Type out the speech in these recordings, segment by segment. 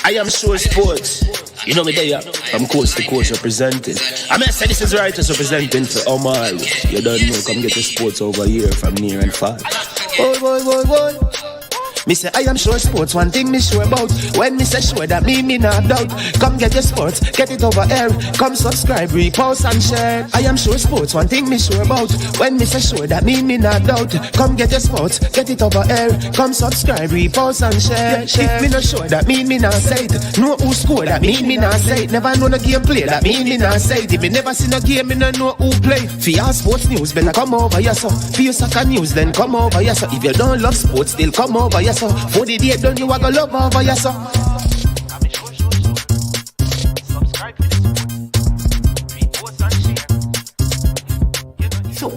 I am sure sports. You know me there. I'm coast to coast representing. I mean, I say this is righteous representing for Omar. You don't know, come get the sports over here from near and far. Boy. Me say I am sure sports, one thing me sure about. When me say sure, that me not doubt. Come get your sports, get it over here. Come subscribe, repost and share. I am sure sports, one thing me sure about. When me say sure, that me not doubt. Come get your sports, get it over here. Come subscribe, repost and share. If me not sure, that me not say it. Know who score, that me not say it. Never know the game play, that me not say it. If me never seen a game, me not know who play. For your sports news, better come over here so. For your soccer news, then come over here so. If you don't love sports, still come over here so. For the day done, you are gonna love over here so.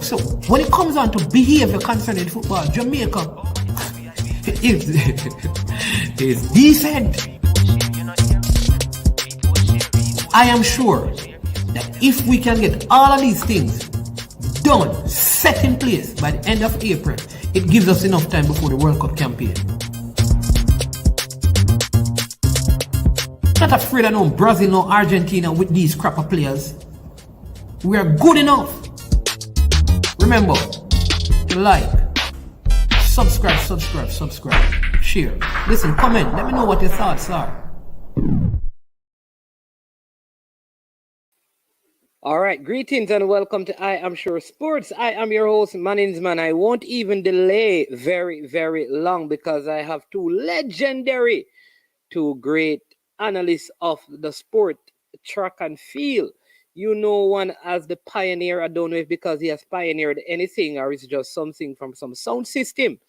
So when it comes on to behavior concerning football, Jamaica is decent. I am sure that if we can get all of these things done, set in place by the end of April, it gives us enough time before the World Cup campaign. Not afraid of no Brazil, no Argentina with these crap of players. We are good enough. Remember to like, subscribe, share. Listen, comment. Let me know what your thoughts are. All right, greetings and welcome to I Am Sure Sports. I am your host, Maninsman. I won't even delay very, very long because I have two great analysts of the sport, track and field. You know one as the pioneer. I don't know if because he has pioneered anything or it's just something from some sound system.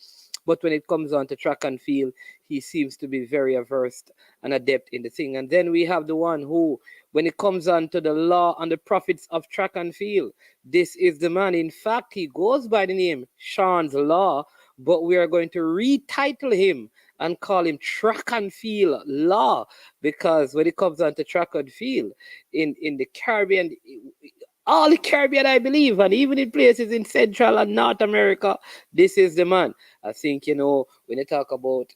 But when it comes on to track and field, he seems to be very versed and adept in the thing. And then we have the one who, when it comes on to the law and the profits of track and field, this is the man. In fact, he goes by the name Sean's Law, but we are going to retitle him and call him Track and Field Law, because when it comes on to track and field in the Caribbean, all the Caribbean, I believe, and even in places in Central and North America, this is the man. I think, you know, when you talk about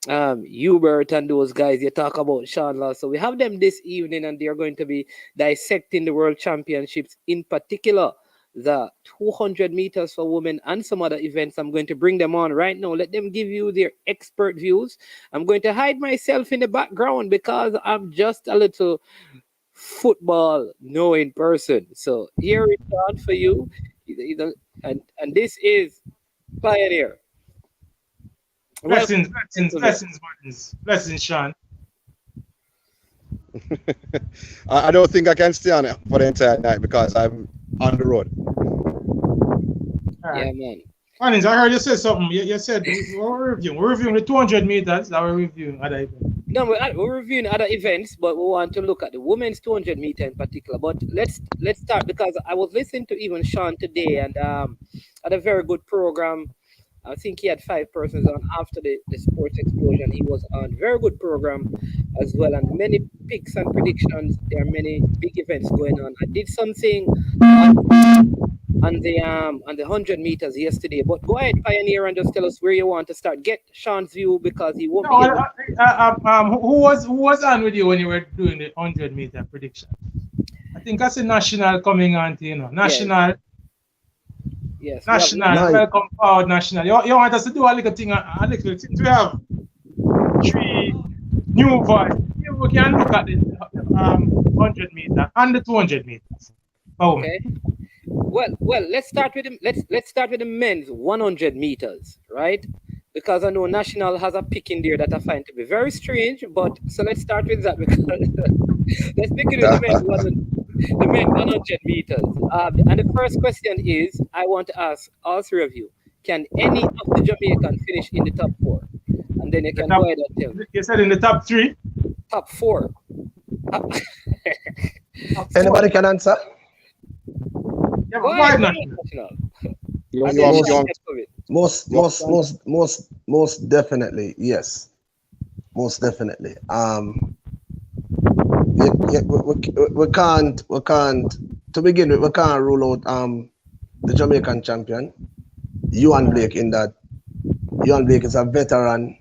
Hubert and those guys, you talk about Sean Law. So we have them this evening, and they're going to be dissecting the World Championships, in particular the 200 meters for women and some other events. I'm going to bring them on right now. Let them give you their expert views. I'm going to hide myself in the background because I'm just a little football knowing person. So here it's on for you. And this is Pioneer. Blessings, Sean. I don't think I can stay on it for the entire night because I'm on the road. Right. Yeah, man. Manins, I heard you say something. You said we're reviewing the 200 meters. That we're reviewing other events. No, we're reviewing other events, but we want to look at the women's 200 meter in particular. But let's start, because I was listening to even Sean today, and had a very good program. I think he had 5 persons on after the sports explosion. He was on very good program as well, and many picks and predictions. There are many big events going on. I did something on the 100 meters yesterday. But go ahead, Pioneer, and just tell us where you want to start. Get Sean's view, because he won't be able. Who was on with you when you were doing the 100 meter prediction? I think that's a national coming on, you know. National. Yes. National, welcome forward, national. You want us to do a little thing, we have 3 new boys. We can look at the 100 meter and the 200 meters. Okay. Well, let's start with the men's 100 meters, right? Because I know National has a pick in there that I find to be very strange. But so let's start with that, because let's begin with the men's 100 meters. And the first question is, I want to ask all 3 of you: can any of the Jamaicans finish in the top 4? And then you can go ahead and tell me. You said in the top 3? Top 4. Anybody can answer? Yeah, but why not? Most definitely, yes. Most definitely. We can't to begin with, we can't rule out the Jamaican champion, Blake, in that Blake is a veteran,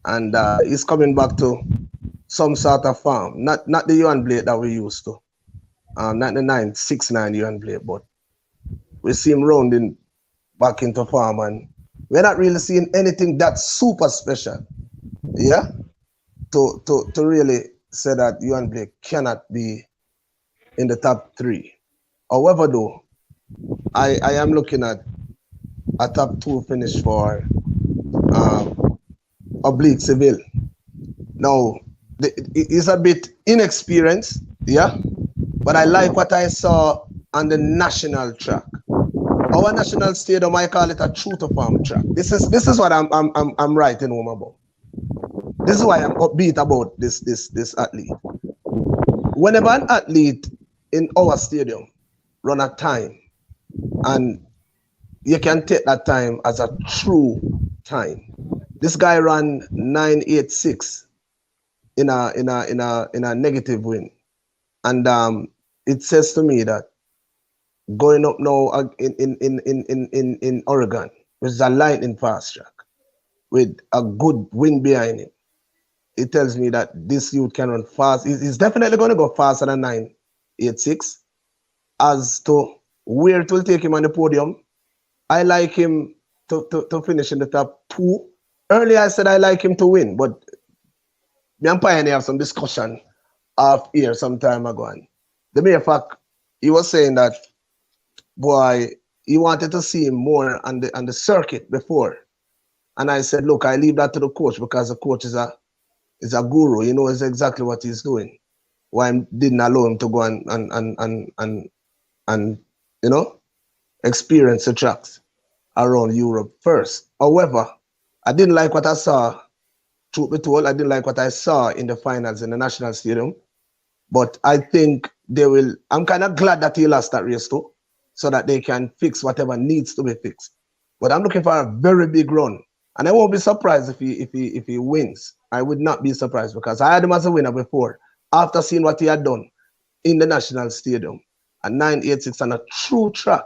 and he's coming back to some sort of form. Not the Yuan Blake that we used to. Not the 969 Yuan Blake, but we see him rounding back into form, and we're not really seeing anything that's super special. Yeah? To really say that Yuan Blake cannot be in the top 3. However, though, I am looking at a top 2 finish for Oblique Seville. Now, he's a bit inexperienced, yeah, but I like what I saw on the national track. Our national stadium, I call it a true to form track. This is what I'm writing home about. This is why I'm upbeat about this athlete. Whenever an athlete in our stadium run a time, and you can take that time as a true time. This guy ran 986 in a negative win, and it says to me that going up now in Oregon, which is a lightning fast track with a good wind behind him, it tells me that this youth can run fast. He's definitely going to go faster than 986. As to where it will take him on the podium, I like him to finish in the top 2. Earlier I said I like him to win, but me and Pioneer have some discussion off here some time ago. And the mere fact, he was saying that, boy, he wanted to see him more on the circuit before. And I said, look, I leave that to the coach, because the coach is a guru. He knows exactly what he's doing. Why I didn't allow him to go and you know, experience the tracks around Europe first. However, I didn't like what I saw. Truth be told, I didn't like what I saw in the finals in the National Stadium. But I think they will. I'm kind of glad that he lost that race too, so that they can fix whatever needs to be fixed. But I'm looking for a very big run, and I won't be surprised if he wins. I would not be surprised, because I had him as a winner before, after seeing what he had done in the National Stadium at 986 on a true track.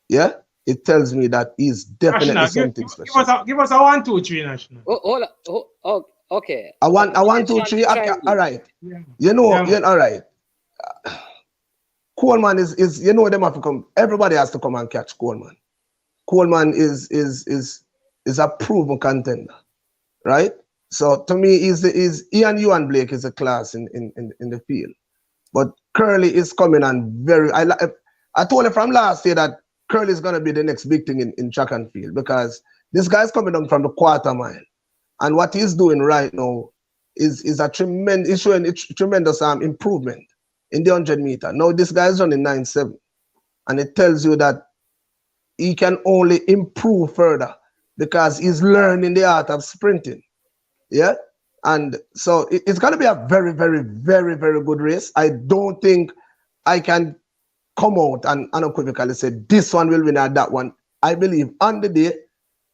Yeah, it tells me that he's definitely National, something special. Give us a 1, 2, 3 national. Okay. I want 1, 2, 3. All right. Yeah. You know, Yeah. all right. Coleman is you know them have to come. Everybody has to come and catch Coleman. Coleman is a proven contender, right? So to me, he and Yuan Blake is a class in the field. But Kerley is coming on very. I told you from last year that Kerley is gonna be the next big thing in track and field, because this guy's coming on from the quarter mile, and what he's doing right now is a tremendous. He's showing tremendous improvement in the 100 meter. Now this guy is running 9.7, and it tells you that he can only improve further because he's learning the art of sprinting. Yeah, and so it's going to be a very, very, very, very good race. I don't think I can come out and unequivocally say this one will win at that one. I believe on the day,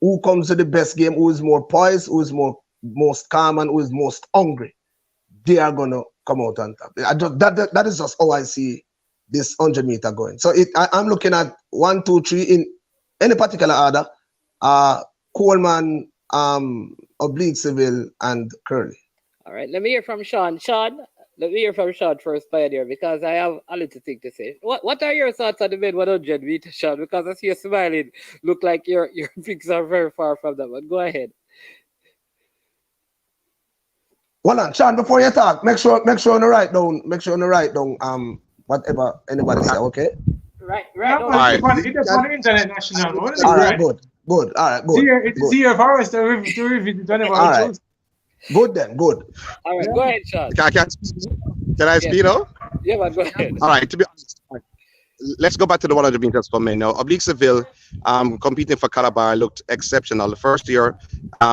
who comes to the best game, who is more poised, who is most calm, and who is most hungry, they are going to come out on top. That is just how I see this 100 meter going. So I'm looking at 1, 2, 3 in any particular order. Coleman, Oblique, Seville, and Kerley. All right, let me hear from Sean. Sean, let me hear from Sean first, Pioneer, because I have a little thing to say. What are your thoughts on the mid 100 meter, Sean? Because I see you smiling. Look like your picks are very far from that one. Go ahead. Hold on, Sean, before you talk, make sure you write down whatever anybody say, okay? Right. It's on the internet national. All right, good. All right, good. It's here for us to revisit whenever all we right. choose. Good then, good. All right, go ahead, Sean. Can I speak now? Yeah, man, go ahead. All right, to be honest, let's go back to the 100 meters for me now. Oblique Seville, competing for Calabar, looked exceptional. The first year,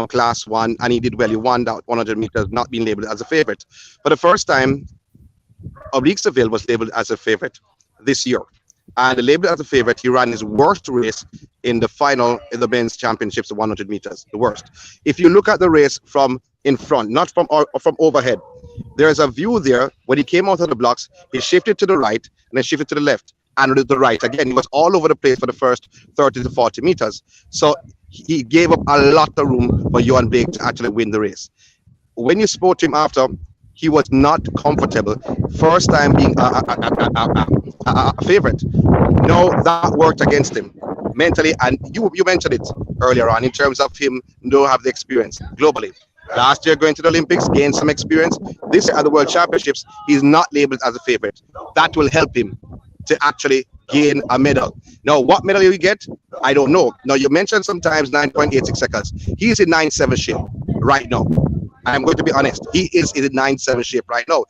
class 1, and he did well. He won that 100 meters, not being labeled as a favorite. For the first time, Oblique Seville was labeled as a favorite this year. And the label as a favorite, he ran his worst race in the final in the men's championships, the 100 meters, the worst. If you look at the race from in front, not from overhead, there is a view there. When he came out of the blocks, he shifted to the right and then shifted to the left and to the right. Again, he was all over the place for the first 30 to 40 meters. So he gave up a lot of room for Yuan Blake to actually win the race. When you spoke to him after, he was not comfortable. First time being a favorite. No, that worked against him mentally, and you mentioned it earlier on in terms of him don't have the experience globally. Last year going to the Olympics, gained some experience. This year at the World Championships, he's not labeled as a favorite. That will help him to actually gain a medal. Now, what medal he will get, I don't know. Now, you mentioned sometimes 9.86 seconds. He's in 9.7 shape right now. I'm going to be honest. He is in 9.7 shape right now.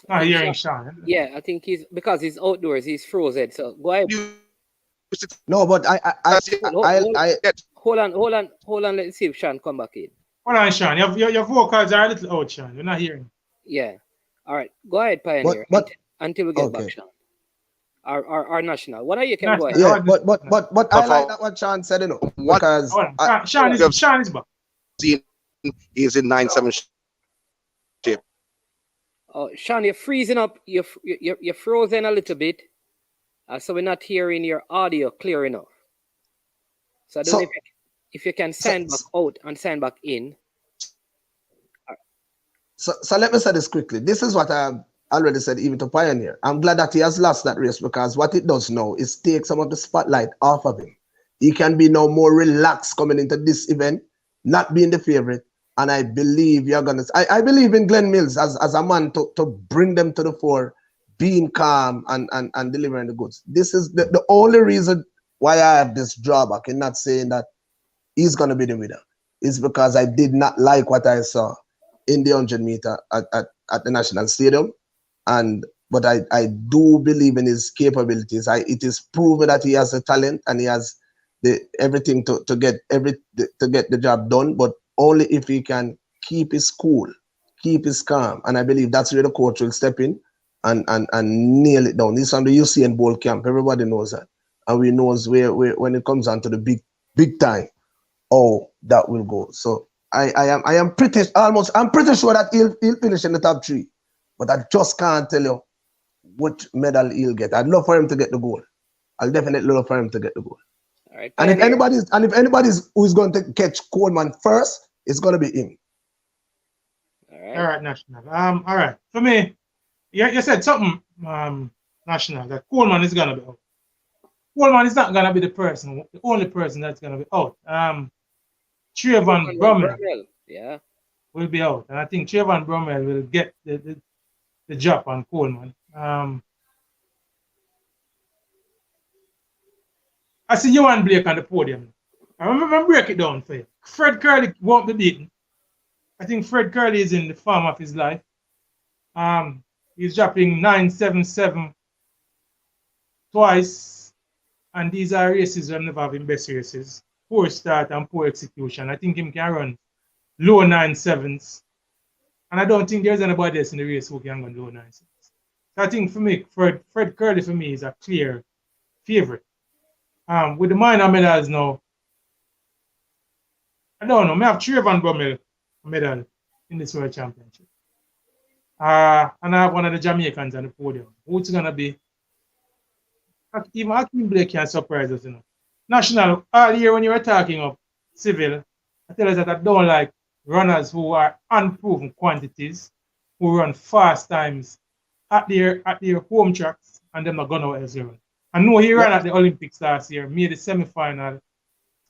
Not hearing Sean. Yeah, I think because he's outdoors, he's frozen. So go ahead. No, but Hold on. Let's see if Sean come back in. Hold on, Sean. Your vocals are a little out, Sean. You're not hearing. Yeah. All right. Go ahead, Pioneer. Until we get back, Sean. Our national. What are you can go ahead. Yeah, but I like that what Sean said, you know. Because Sean is back. He's in 9.7 shape. Oh, Sean, you're freezing up. You're frozen a little bit. So we're not hearing your audio clear enough. So I don't know if you can send back out and send back in. So let me say this quickly. This is what I already said even to Pioneer. I'm glad that he has lost that race, because what it does now is take some of the spotlight off of him. He can be now more relaxed coming into this event, not being the favorite. And I believe you're gonna. I believe in Glenn Mills as a man to bring them to the fore, being calm and delivering the goods. This is the only reason why I have this drawback in not saying that he's gonna be the winner. Is because I did not like what I saw in the 100 meter at the National Stadium, but I do believe in his capabilities. It is proven that he has the talent and he has everything to get the job done, but only if he can keep his cool, keep his calm. And I believe that's where the coach will step in and nail it down. This is from the Usain Bolt camp. Everybody knows that. And we knows where when it comes on to the big time, that will go. So I'm pretty sure that he'll finish in the top 3. But I just can't tell you which medal he'll get. I'd love for him to get the gold. I'll definitely love for him to get the gold. All right, and if anybody's who's going to catch Coleman first, it's going to be him. All right, National. All right. For me, you said something, National, that Coleman is going to be out. Coleman is not going to be the only person that's going to be out. Trayvon Bromell will be out. And I think Trayvon Bromell will get the job on Coleman. I see Johan Blake on the podium. I remember break it down for you. Fred Kerley won't be beaten. I think Fred Kerley is in the form of his life. He's dropping 9.77 twice. And these are races where never have been best races. Poor start and poor execution. I think him can run low 9.7s. And I don't think there's anybody else in the race who can run low 9.7s. So I think for me, Fred Kerley for me is a clear favorite. With the minor medals now, I don't know. I have Trayvon Bromell medal in this World Championship. And I have one of the Jamaicans on the podium. Who's going to be? Even Hakeem Blake can surprise us, you know. National, all year when you were talking of Seville, I tell us that I don't like runners who are unproven quantities, who run fast times at their home tracks, and them not going out as well. I know he ran at the Olympics last year, made the semi-final,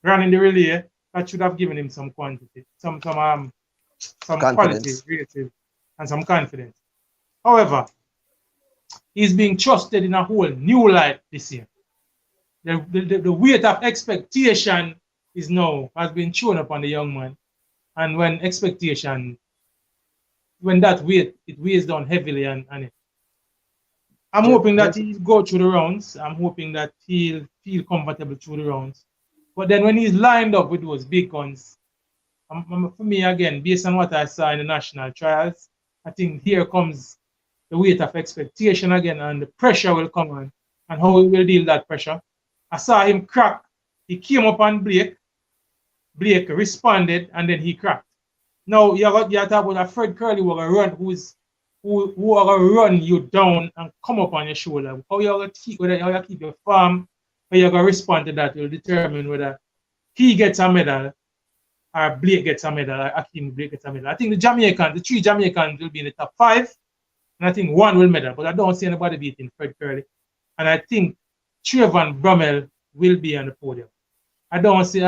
ran in the relay. That should have given him some quantity, some quality, relative, and some confidence. However, he's being trusted in a whole new light this year. The weight of expectation has been thrown upon the young man. And when that weight, it weighs down heavily on it. I'm hoping that he'll go through the rounds. I'm hoping that he'll feel comfortable through the rounds. But then when he's lined up with those big guns, for me, again, based on what I saw in the national trials, I think here comes the weight of expectation again, and the pressure will come on, and how he will deal with that pressure. I saw him crack. He came up on Blake. Blake responded, and then he cracked. Now, you're talking about a Fred Kerley who are run, who are going to run you down and come up on your shoulder. How you're going to keep your form, how you're going to respond to that will determine whether he gets a medal or Blake gets a medal, or Akeem Blake gets a medal. I think the 3 Jamaicans will be in the top 5, and I think 1 will medal, but I don't see anybody beating Fred Kerley. And I think Trayvon Brummel will be on the podium. I don't see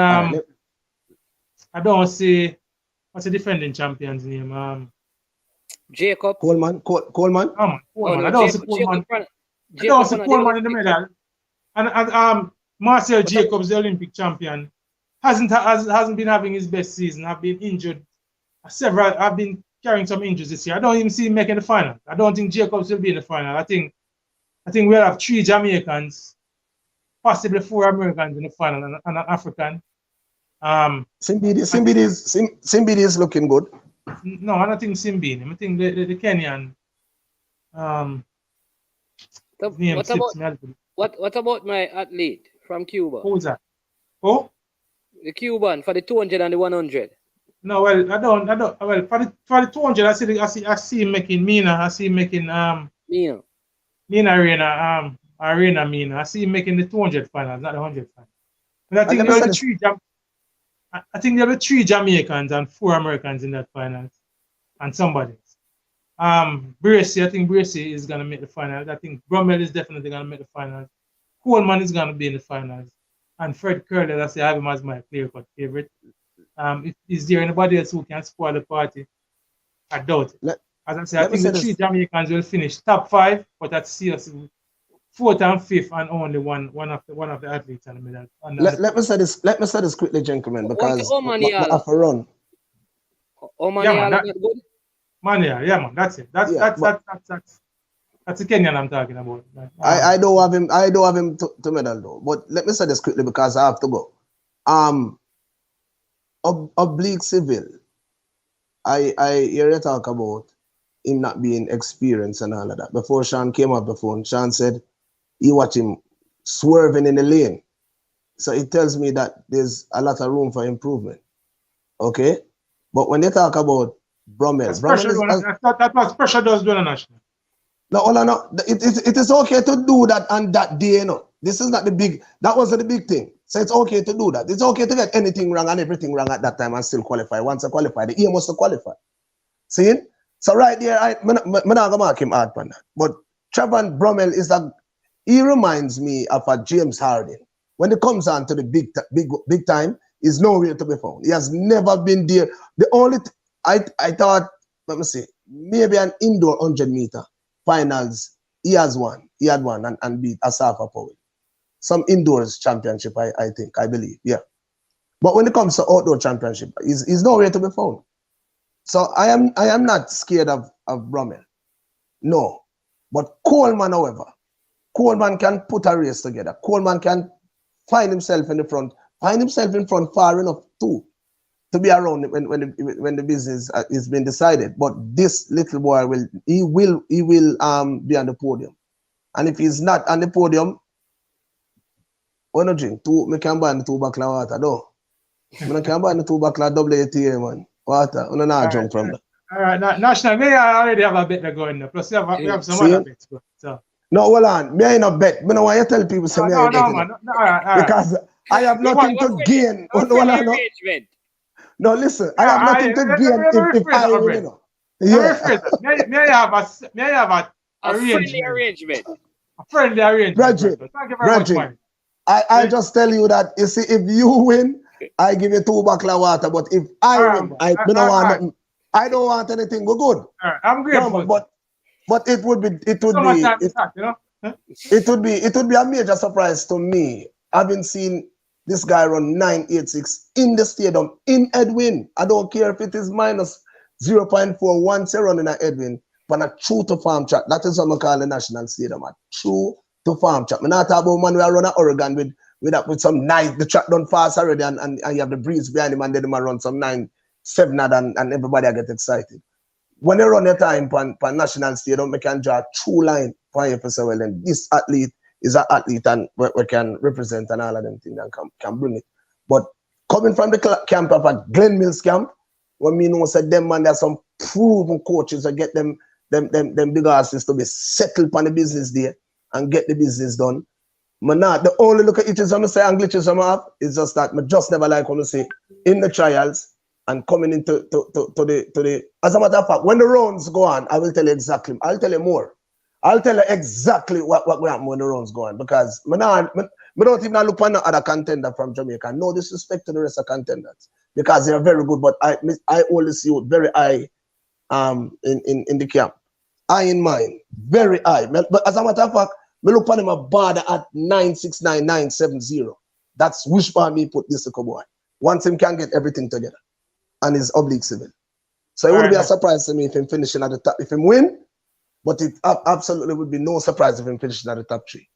what's the defending champion's name? Jacob Coleman. Coleman. no, I don't see Coleman. I don't see Coleman in the medal. And Marcel Jacobs, the Olympic champion, hasn't been having his best season. Have been injured. I've been carrying some injuries this year. I don't even see him making the final. I don't think Jacobs will be in the final. I think we'll have 3 Jamaicans, possibly 4 Americans in the final, and an African. Simbidi is looking good. No, I don't think Simbini. I think the Kenyan. What about my athlete from Cuba? Who's that? Oh, the Cuban for the 200 and the 100. No, well, I don't. Well, for the 200, I see him making Mina. I see him making Mina Arena Mina. I see him making the 200 finals, not the 100 finals. But I think there were 3 Jamaicans and 4 Americans in that finals, and somebody. Bracey, I think Bracey is gonna make the finals. I think Brummel is definitely gonna make the finals. Coleman is gonna be in the finals, and Fred Kerley, I have him as my clear-cut favorite. Is there anybody else who can spoil the party? I doubt it. As I said, I think the 3 Jamaicans will finish top 5, but that's seriously 4th and 5th, and only one of the athletes in the middle. Let me say this quickly, gentlemen, because I have to run. Good? Man, that's it. That's the Kenyan I'm talking about. I don't have him to medal though. But let me say this quickly because I have to go. Oblique Seville. I hear you talk about him not being experienced and all of that. Before Sean came up the phone, Sean said he watched him swerving in the lane. So it tells me that there's a lot of room for improvement. Okay? But when they talk about Brummel, that's what pressure does do on a national. No, it is okay to do that on that day, you know. This is not the big, that wasn't the big thing. So it's okay to do that. It's okay to get anything wrong and everything wrong at that time and still qualify. Once I qualify, the aim was to qualify. See? So right there, I'm not going to mark him hard for that. But Trayvon Brummel he reminds me of a James Harden. When it comes on to the big time, he's nowhere to be found. He has never been there. The only, I thought, let me see, maybe an indoor 100-meter finals, he had one and beat Asafa Powell. Some indoors championship, I believe, yeah. But when it comes to outdoor championship, he's nowhere to be found. So I am not scared of Brummel. No. But Coleman, however, Coleman can put a race together. Coleman can find himself in the front, far enough too, to be around when the business is being decided. But this little boy will be on the podium. And if he's not on the podium, I don't drink. I can buy the 2 bottle of water, though. I can buy the 2 bottle of WTA, man. Water. I don't not drink from that. All right, national. Me, I already have a bet going there. Plus, we have some other bets. So. No, hold on. Me ain't a bet. Me no want you tell people say me ain't betting. No, all right. Because I have nothing to gain. No, listen. I have nothing to gain if I win, you know. Yeah. May I have a friendly arrangement. A friendly arrangement. Thank you very much, man. I just tell you that, you see, if you win, I give you 2 bottles of water. But if I win, I don't want nothing. I don't want anything. We're good. I'm grateful. But it would be a major surprise to me, having seen this guy run 9.86 in the stadium in Edwin. I don't care if it is minus 0.4 once you're running at Edwin, but a true to farm track. That is what I call the national stadium. A true to farm track. I'm not talking about man we are running Oregon with some nice, the track done fast already and you have the breeze behind him and then they run some 9.7 and everybody get excited. When they run your time for national stadium, we can draw a true line for you to say, well, then this athlete is an athlete and we can represent and all of them things and can bring it. But coming from the camp of a Glen Mills camp, when me know said them man, there's some proven coaches that get them big asses to be settled on the business there and get the business done. The only look at it is I'm say and glitches I'm have is just that I just never like when you say in the trials and coming into to the as a matter of fact, when the rounds go on, I will tell you exactly. I'll tell you more. I'll tell you exactly what will happen when the rounds go on because I don't even look for no other contender from Jamaica. No disrespect to the rest of contenders because they are very good, but I only see you very high in the camp. High in mind, very high. But as a matter of fact, me look for him a border at 969-970. That's which part me put this boy. Once him can get everything together. And his Oblique Seville. So it wouldn't be a surprise to me if him finishing at the top. If him win, but it absolutely would be no surprise if him finishing at the top 3.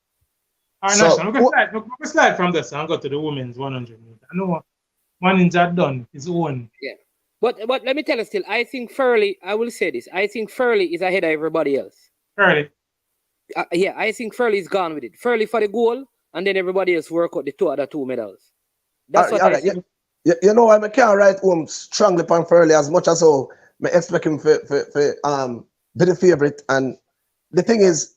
All right, so, we can slide from this and go to the women's 100 meter. I know one ninja done his own. Yeah. But let me tell you still, I think Kerley, I will say this, I think Kerley is ahead of everybody else. Kerley? Yeah, I think Kerley is gone with it. Kerley for the goal, and then everybody else work out the other two medals. That's what I think. You know, I can't write home strongly upon Kerley as much as I expect him for be the favorite. And the thing is,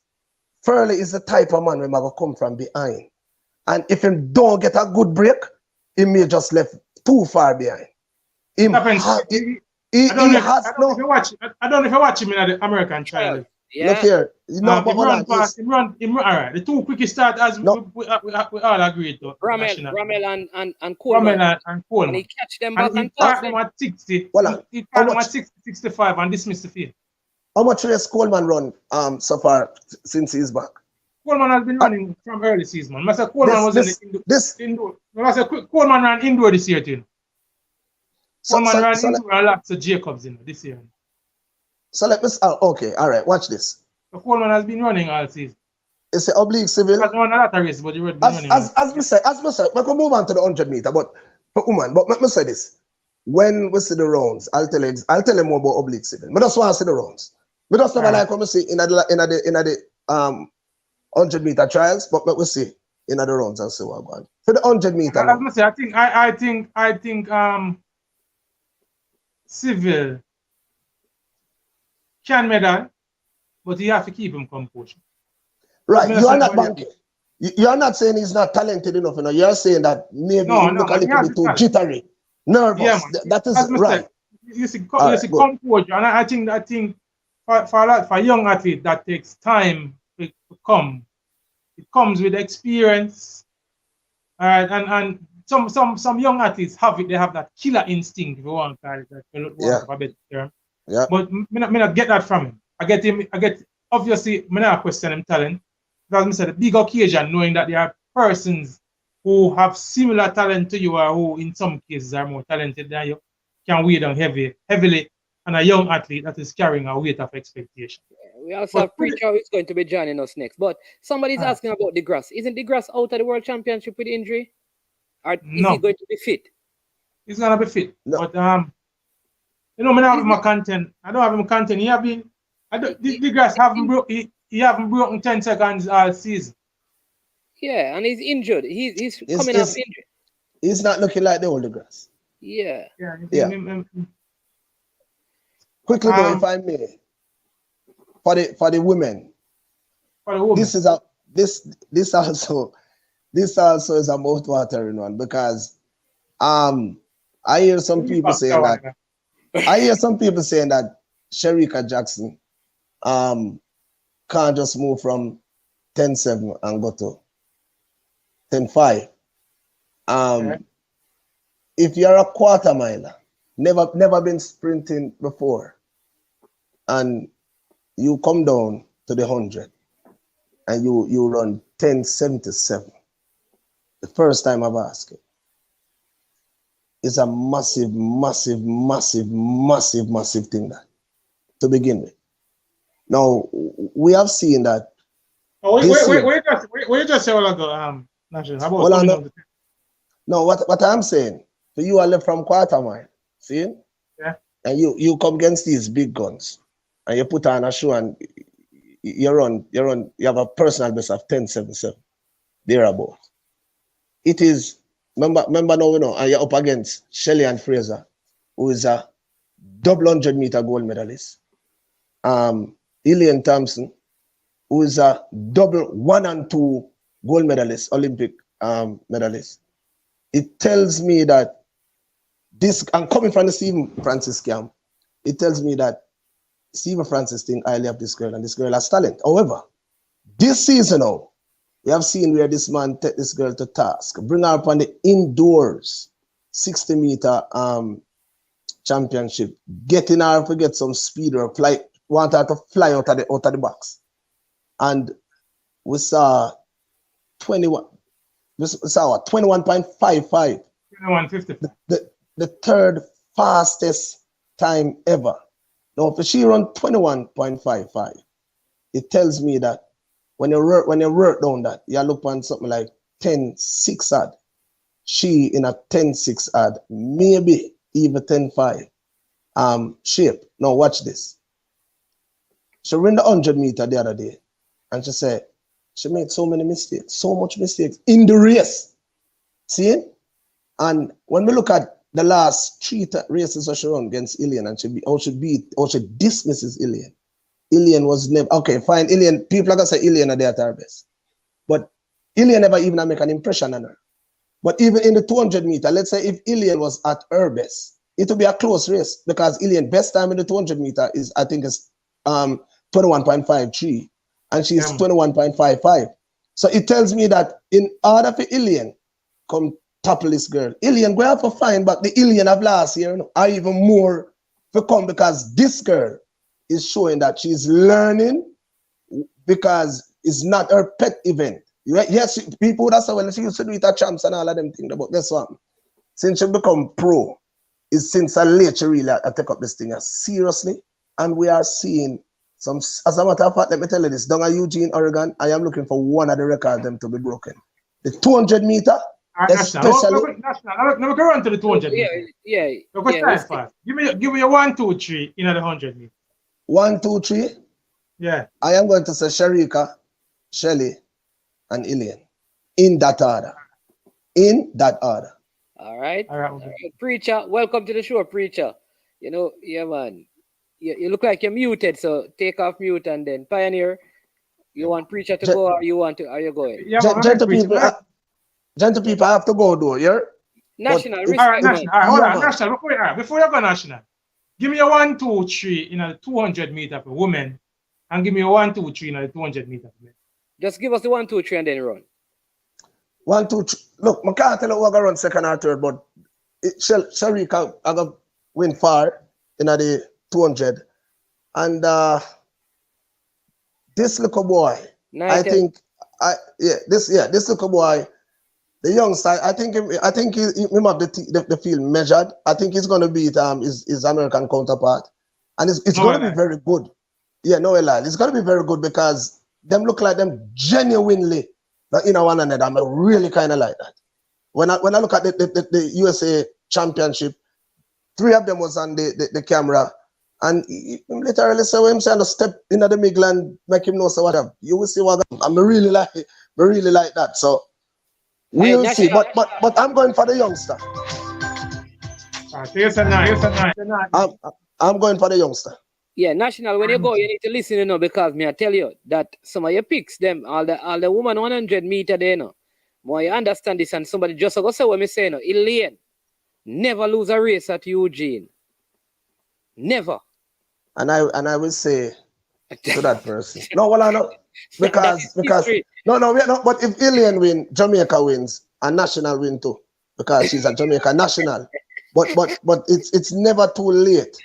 Kerley is the type of man who will come from behind. And if he don't get a good break, he may just left too far behind. I don't know if you watch him in the American trial. Yeah. Look here. No, but all right. The two quickest start as we all agreed to. Rommel and Coleman. And Coleman. And he catch them back and he caught them at 60. He caught them at 60, 65 and dismissed the field. How much race Coleman run so far since he's back? Coleman has been running from early season, man. I said Coleman was indoor. I said Coleman ran indoor this year too. Coleman ran indoor and lost to Jacobs in this year. So let me okay, all right, watch this. So Coleman has been running all season. It's the Oblique Seville. He won a lot of races, but he been running. As we say, we can move on to the 100 meter, but let me say this. When we see the rounds, I'll tell you more about Oblique Seville. But that's why I see the rounds. But that's never like when we see in the 100 meter trials, but we see in the rounds and see what going on. For the 100 meter. I must say, I think Seville can medal, but you have to keep him composed. Right, you are not banking. You are not saying he's not talented enough. You know? You're saying that maybe he look a little bit too jittery, nervous. Yeah, that is right. You see composure, and I think for a young athlete that takes time to come. It comes with experience, and some young athletes have it. They have that killer instinct, if you want to call it that. Yeah. But me not get that from him. I get obviously me not question him talent. Because I said the big occasion, knowing that there are persons who have similar talent to you or who in some cases are more talented than you, can weigh down heavily on a young athlete that is carrying a weight of expectation. Yeah, we also have Preacher who is going to be joining us next. But somebody's asking about DeGrasse. Isn't DeGrasse out of the World Championship with injury? Or is he going to be fit? He's gonna be fit. No. But you know, I don't have him content. DeGrasse haven't broken 10 seconds all season. Yeah, and he's injured. He's coming off injured. He's not looking like the old DeGrasse. Yeah. Quickly though, if I may, for the women. This also is a mouth-watering one because I hear some people saying that Shericka Jackson can't just move from 10-7 and go to 10-5. If you're a quarter miler, never been sprinting before, and you come down to the 100 and you run 10.77, the first time I've asked it, it's a massive thing that to begin with. Now we have seen that. Oh, wait, just say all ago, National. How about no, what I'm saying, so you are left from quarter mile, see? Yeah. And you come against these big guns, and you put on a shoe and you have a personal best of 10.77, thereabout. It is, remember now, you know, and you're up against Shelley and Fraser, who is a double 100-meter gold medalist. Elaine Thompson, who is a double 1 and 2 gold medalist, Olympic medalist. It tells me that this, I'm coming from the Stephen Francis camp, it tells me that Stephen Francis thinks highly of this girl and this girl has talent. However, this season now, we have seen where this man take this girl to task, bring her up on the indoors 60-meter championship, getting her to get some speed or fly, want her to fly out of the box. And we saw 21.55. 21.50. The third fastest time ever. Now, if she run 21.55, it tells me that when you work down that, you look on something like 10.6 odd. She in a 10.6 odd, maybe even 10.5 shape. Now watch this. She ran the 100 meter the other day, and she said she made so many mistakes, so much mistakes in the race. See? And when we look at the last 3 races that she ran against Elaine, and she dismisses Elaine. Elaine was never, okay, fine, Elaine, people are going to say Elaine are there at her best. But Elaine never even make an impression on her. But even in the 200 meter, let's say if Elaine was at her best, it would be a close race because Elaine best time in the 200 meter is, I think, is 21.53, and she's 21.55. So it tells me that in order for Elaine come topple this girl, Elaine go have to find back the Elaine of last year, or even more to come, because this girl is showing that she's learning because it's not her pet event. Yes, people would have said, well, she used to do it at champs and all of them things, but guess what? Since she become pro, it's since I late she really take up this thing seriously. And we are seeing some, as a matter of fact, let me tell you this, down at Eugene, Oregon, I am looking for one of the records them to be broken. The 200 meter, especially. National. Now we go on to the 200 meter. Yeah. Fast. Give me a 1, 2, 3 in the 100 meter. 1, 2, 3. Yeah. I am going to say Shericka, Shelly, and Elaine. In that order. All right. Preacher, welcome to the show, Preacher. You know, yeah, man. You look like you're muted, so take off mute and then Pioneer. You want Preacher to go, or you want to? Are you going? Yeah, gentle people, I have to go though. Yeah. National. All right, National. All right, hold on, National. Before you go, National, give me a 1, 2, 3 in a 200 meter for women, and give me a 1, 2, 3 in a 200 meter for men. Just give us the 1, 2, 3 and then run. 1, 2, 3. Look, I can't tell you who I run second or third, but Shericka I got win far in the 200, and this little boy, this little boy, the youngster, I think he have the field measured. I think he's going to beat his American counterpart, and it's going to be very good. Yeah, no lie, it's going to be very good because them look like them genuinely one another. I really kind of like that. When I look at the USA Championship, 3 of them was on the camera. And he literally said, "When I'm saying to step into the middle and make him know so whatever." You will see what I really like that. So we'll see. But I'm going for the youngster. I'm going for the youngster. Yeah, National, when you go, you need to listen, because I tell you that some of your picks, them, all the woman 100 meter there, more you understand this, and somebody just go say what me say, Elaine, never lose a race at Eugene. Never. And I will say to that person, no, well, I know, because no, we're not. But if Elaine win, Jamaica wins, and National win too, because she's a Jamaica national. But it's never too late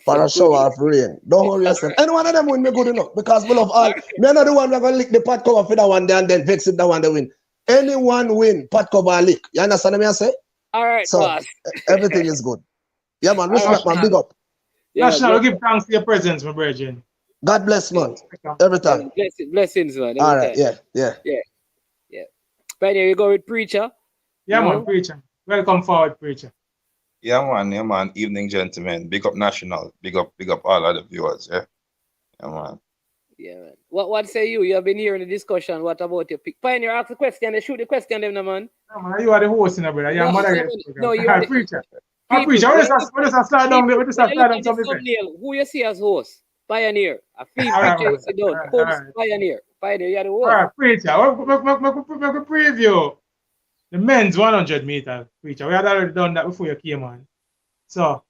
for a shower of rain. Don't worry yourself. Any one of them win me good enough, because we love all. Me not the one we're gonna lick the pot cover for that one there and then vex it that one they win. Anyone win, pot cover lick. You understand me I say? All right, so boss. Everything is good. Yeah, man. Respect, man. Big up. Yeah, National, give thanks for your presence, my brethren. God bless, man. Every time. Blessings, man. All right, yeah. Pioneer, you go with Preacher? Yeah, man, Preacher. Welcome forward, Preacher. Yeah, man. Evening, gentlemen. Big up National. Big up all other viewers, yeah. Yeah, man. Yeah, man. What say you? You have been hearing the discussion. What about your pick? Pioneer, ask the question. They shoot the question, them, man. Yeah, man, you are the host, brother. Yeah, no, you are the Preacher. Preacher, what does that slide down? What does that slide down? Who you see as host? Pioneer. A field picture you see down. Host, Pioneer. Pioneer, you are the All host. right, Preacher, make a preview. The men's 100 meter, Preacher. We had already done that before you came on. So,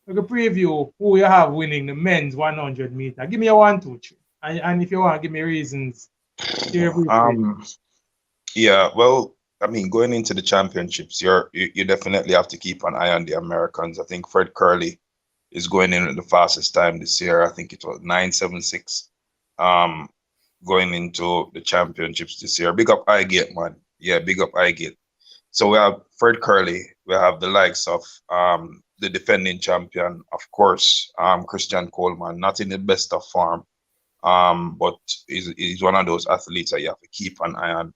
make a preview who you have winning the men's 100 meter. Give me a 1, 2, 3. And if you want, give me reasons. Yeah, well, I mean, going into the championships, you definitely have to keep an eye on the Americans. I think Fred Kerley is going in at the fastest time this year. I think it was 9:76. Going into the championships this year. Big up Highgate, man. Yeah, big up Highgate. So we have Fred Kerley. We have the likes of the defending champion, of course, Christian Coleman, not in the best of form, but he's one of those athletes that you have to keep an eye on.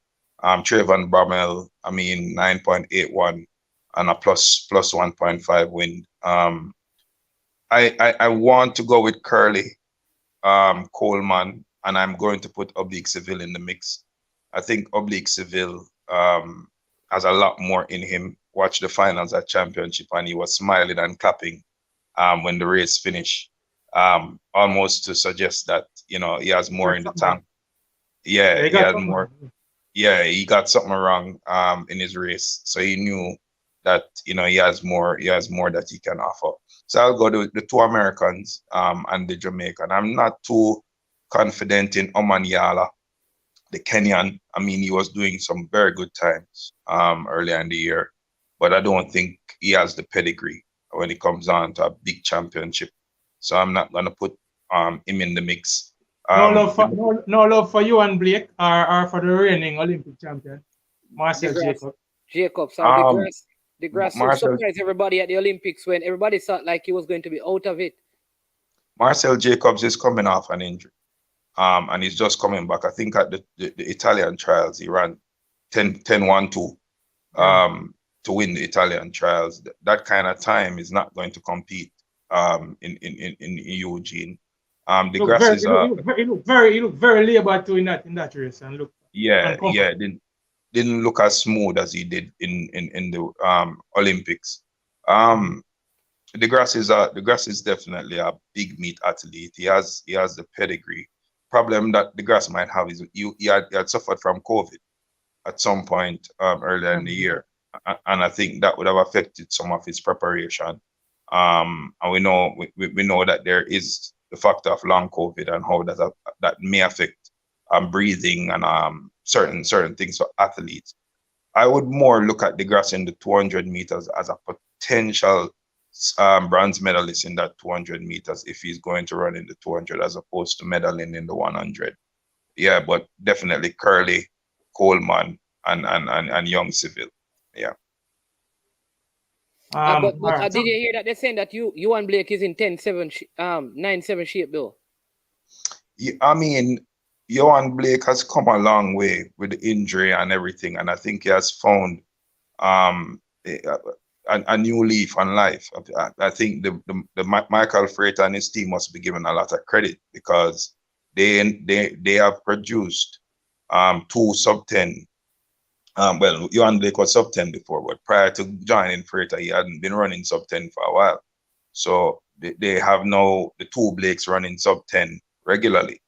Trayvon Bromell, I mean, 9.81 and a plus 1.5 win. I want to go with Kerley, Coleman, and I'm going to put Oblique Seville in the mix. I think Oblique Seville has a lot more in him. Watch the finals at championship, and he was smiling and clapping when the race finished, almost to suggest that he has more in the tank. Yeah, he had more. Yeah, he got something wrong in his race, so he knew that he has more that he can offer. So I'll go to the two Americans and the Jamaican. I'm not too confident in Oman Yala, the Kenyan. I mean, he was doing some very good times earlier in the year, but I don't think he has the pedigree when it comes on to a big championship. So I'm not gonna put him in the mix. No love for you and Blake, or for the reigning Olympic champion, Marcel Jacobs. Jacobs, the grass surprised everybody at the Olympics when everybody thought like he was going to be out of it. Marcel Jacobs is coming off an injury, and he's just coming back. I think at the Italian trials he ran 10-1-2 to win the Italian trials. That kind of time is not going to compete in Eugene. The grass is he looked very labor too in that race, and look. Didn't look as smooth as he did in the Olympics. The grass is definitely a big meat athlete. He has the pedigree. Problem that the grass might have is he had suffered from COVID at some point earlier in the year, and I think that would have affected some of his preparation. And we know that there is the factor of long COVID and how that may affect breathing and certain things for athletes. I would more look at the grass in the 200 meters as a potential bronze medalist in that 200 meters if he's going to run in the 200 as opposed to medaling in the 100. Yeah, but definitely Kerley, Coleman, and young Seville. Yeah. But did you hear that they're saying that you and Blake is in 9-7 shape though? Yeah, I mean, Johan Blake has come a long way with the injury and everything, and I think he has found a new leaf on life. I think the Michael Freighter and his team must be given a lot of credit because they have produced 2 sub-10. Well, Johan Blake was sub-10 before, but prior to joining Freighter, he hadn't been running sub-10 for a while. So they have now the 2 Blakes running sub-10 regularly.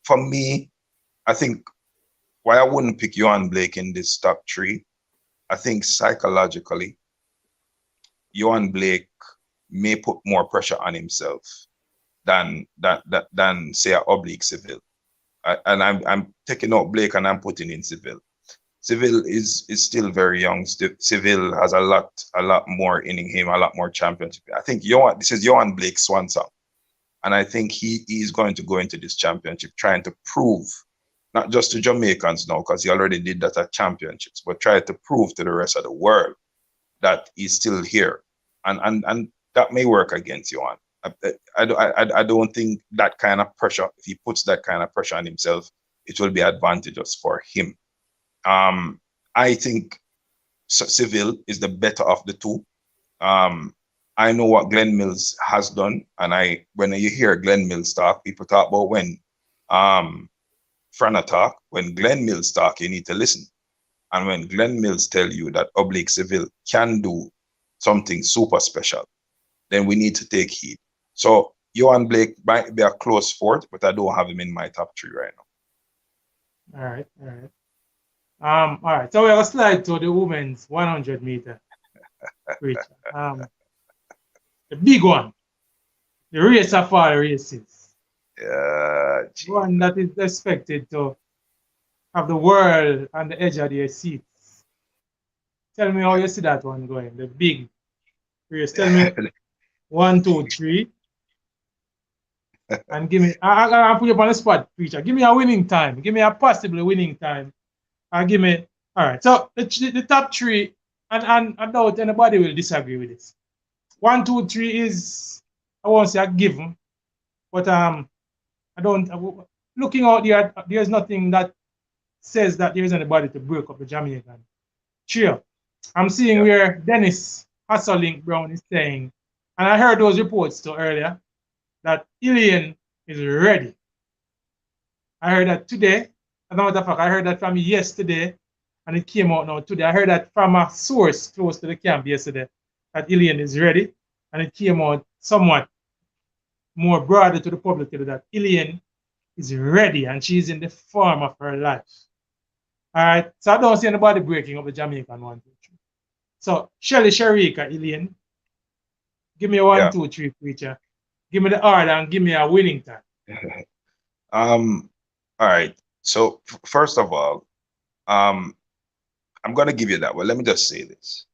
For me, I think why I wouldn't pick Johan Blake in this top 3, I think psychologically, Johan Blake may put more pressure on himself than say a Oblique Seville. And I'm taking out Blake and I'm putting in Seville. Seville is still very young. Seville has a lot more in him, a lot more championship. I think this is Johan Blake's swan song. And I think he's going to go into this championship trying to prove, not just to Jamaicans now, because he already did that at championships, but try to prove to the rest of the world that he's still here. And that may work against Johan. I don't think that kind of pressure, if he puts that kind of pressure on himself, it will be advantageous for him. I think Seville is the better of the 2. I know what Glenn Mills has done, and when you hear Glenn Mills talk, people talk about when Frana talk. When Glenn Mills talk, you need to listen. And when Glenn Mills tell you that Oblique Seville can do something super special, then we need to take heed. So Johan Blake might be a close fourth, but I don't have him in my top 3 right now. All right, all right. All right. So we'll slide to the women's 100 meter. The big one, the race of all races. Yeah, One that is expected to have the world on the edge of their seats. Tell me how you see that one going, the big race. Tell me 1, 2, 3. And give me, I'll put you up on the spot, preacher. Give me a winning time. Give me a possible winning time. Give me, all right. So the top 3, and I doubt anybody will disagree with this. 1, 2, 3 is, I won't say a given, but I don't, looking out there, there's nothing that says that there's anybody to break up the Jamaican trio. I'm seeing where Dennis Hasselink Brown is saying, and I heard those reports too earlier, that Elaine is ready. I heard that today. As a matter of fact, I heard that from yesterday, and it came out now today. I heard that from a source close to the camp yesterday, that Elaine is ready, and it came out somewhat more broader to the public today that Elaine is ready, and she's in the form of her life. All right, so I don't see anybody breaking up the Jamaican 1, 2, 3. So Shelly, Shericka, Elaine, give me a 1, 2, 3 preacher. Give me the order and give me a winning time. All right. So first of all, I'm gonna give you that. Well, let me just say this: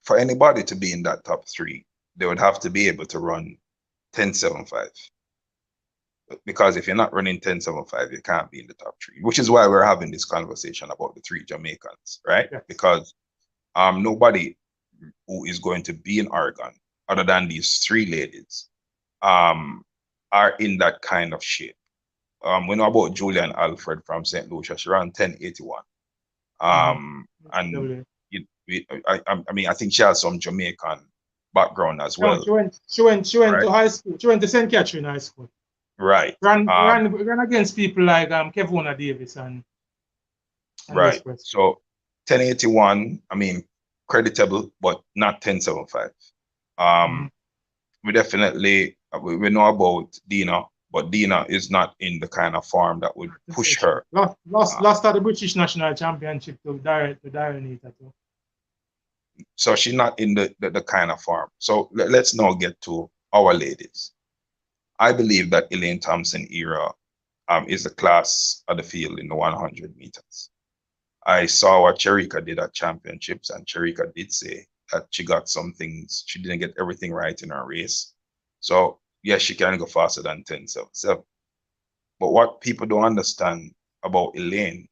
for anybody to be in that top 3, they would have to be able to run 10.75. Because if you're not running 10.75, you can't be in the top 3. Which is why we're having this conversation about the 3 Jamaicans, right? Yes. Because nobody who is going to be in Oregon, other than these 3 ladies, are in that kind of shape. We know about Julian Alfred from St. Lucia. She ran 10.81. And I mean, I think she has some Jamaican background as well. She went to high school. She went to St. Catherine High School. Right. Ran against people like Kevona Davis and right. So 10.81. I mean, creditable, but not 10.75. We definitely we know about Dina, but Dina is not in the kind of form that would push her. Lost at the British National Championship to Dianita too. So she's not in the kind of form. So let's now get to our ladies. I believe that Elaine Thompson-Herah is the class of the field in the 100 meters. I saw what Shericka did at championships, and Shericka did say that she got some things, she didn't get everything right in her race. So yes, she can go faster than 10.77. But what people don't understand about Elaine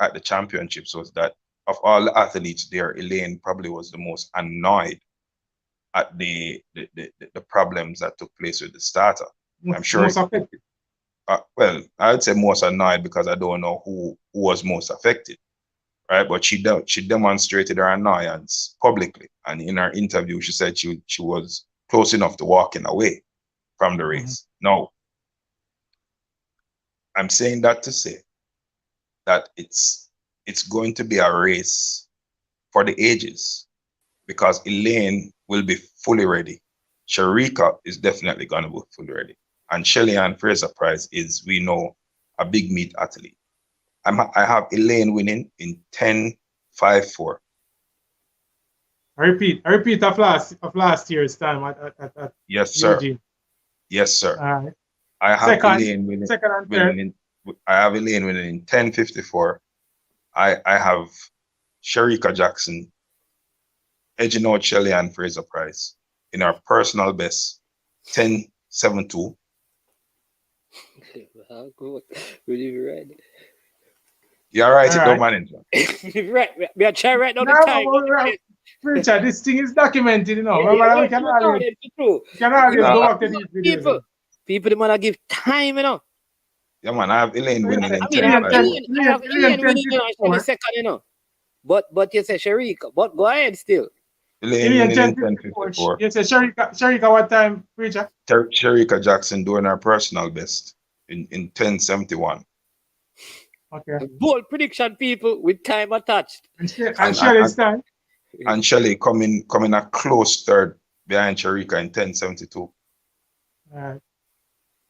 at the championships was that of all the athletes there, Elaine probably was the most annoyed at the problems that took place with the starter. I'm sure. Well, I would say most annoyed because I don't know who was most affected, right? But she demonstrated her annoyance publicly, and in her interview, she said she was close enough to walking away from the race. Now, I'm saying that to say that it's going to be a race for the ages, because Elaine will be fully ready. Shericka is definitely going to be fully ready. And Shelly-Ann Fraser-Pryce is, we know, a big meat athlete. I have Elaine winning in 10.54. I repeat of last year's time at yes, sir. Eugene. Yes, sir. All right. I have Elaine winning. Second and third. I have Elaine winning in 10.54. I have Shericka Jackson edging out Shelly-Ann Fraser-Pryce in her personal best, 10.72. Good. Really right. You're right, it don't manage. Right. We are trying right now the time. Richard, this thing is documented, you know. Remember, we can always go back to these videos. People don't want to give time, you know. Yeah, man, I have Elaine winning in 10. I have Elaine winning in the second, you know. But you say Shericka. But go ahead still. Elaine winning in 10.54. You say Shericka what time, Richard? Shericka Jackson doing her personal best in 10.71. Okay. Bold prediction, people, with time attached. And Shelly's time. And Shelly coming a close third behind Shericka in 10.72. Alright.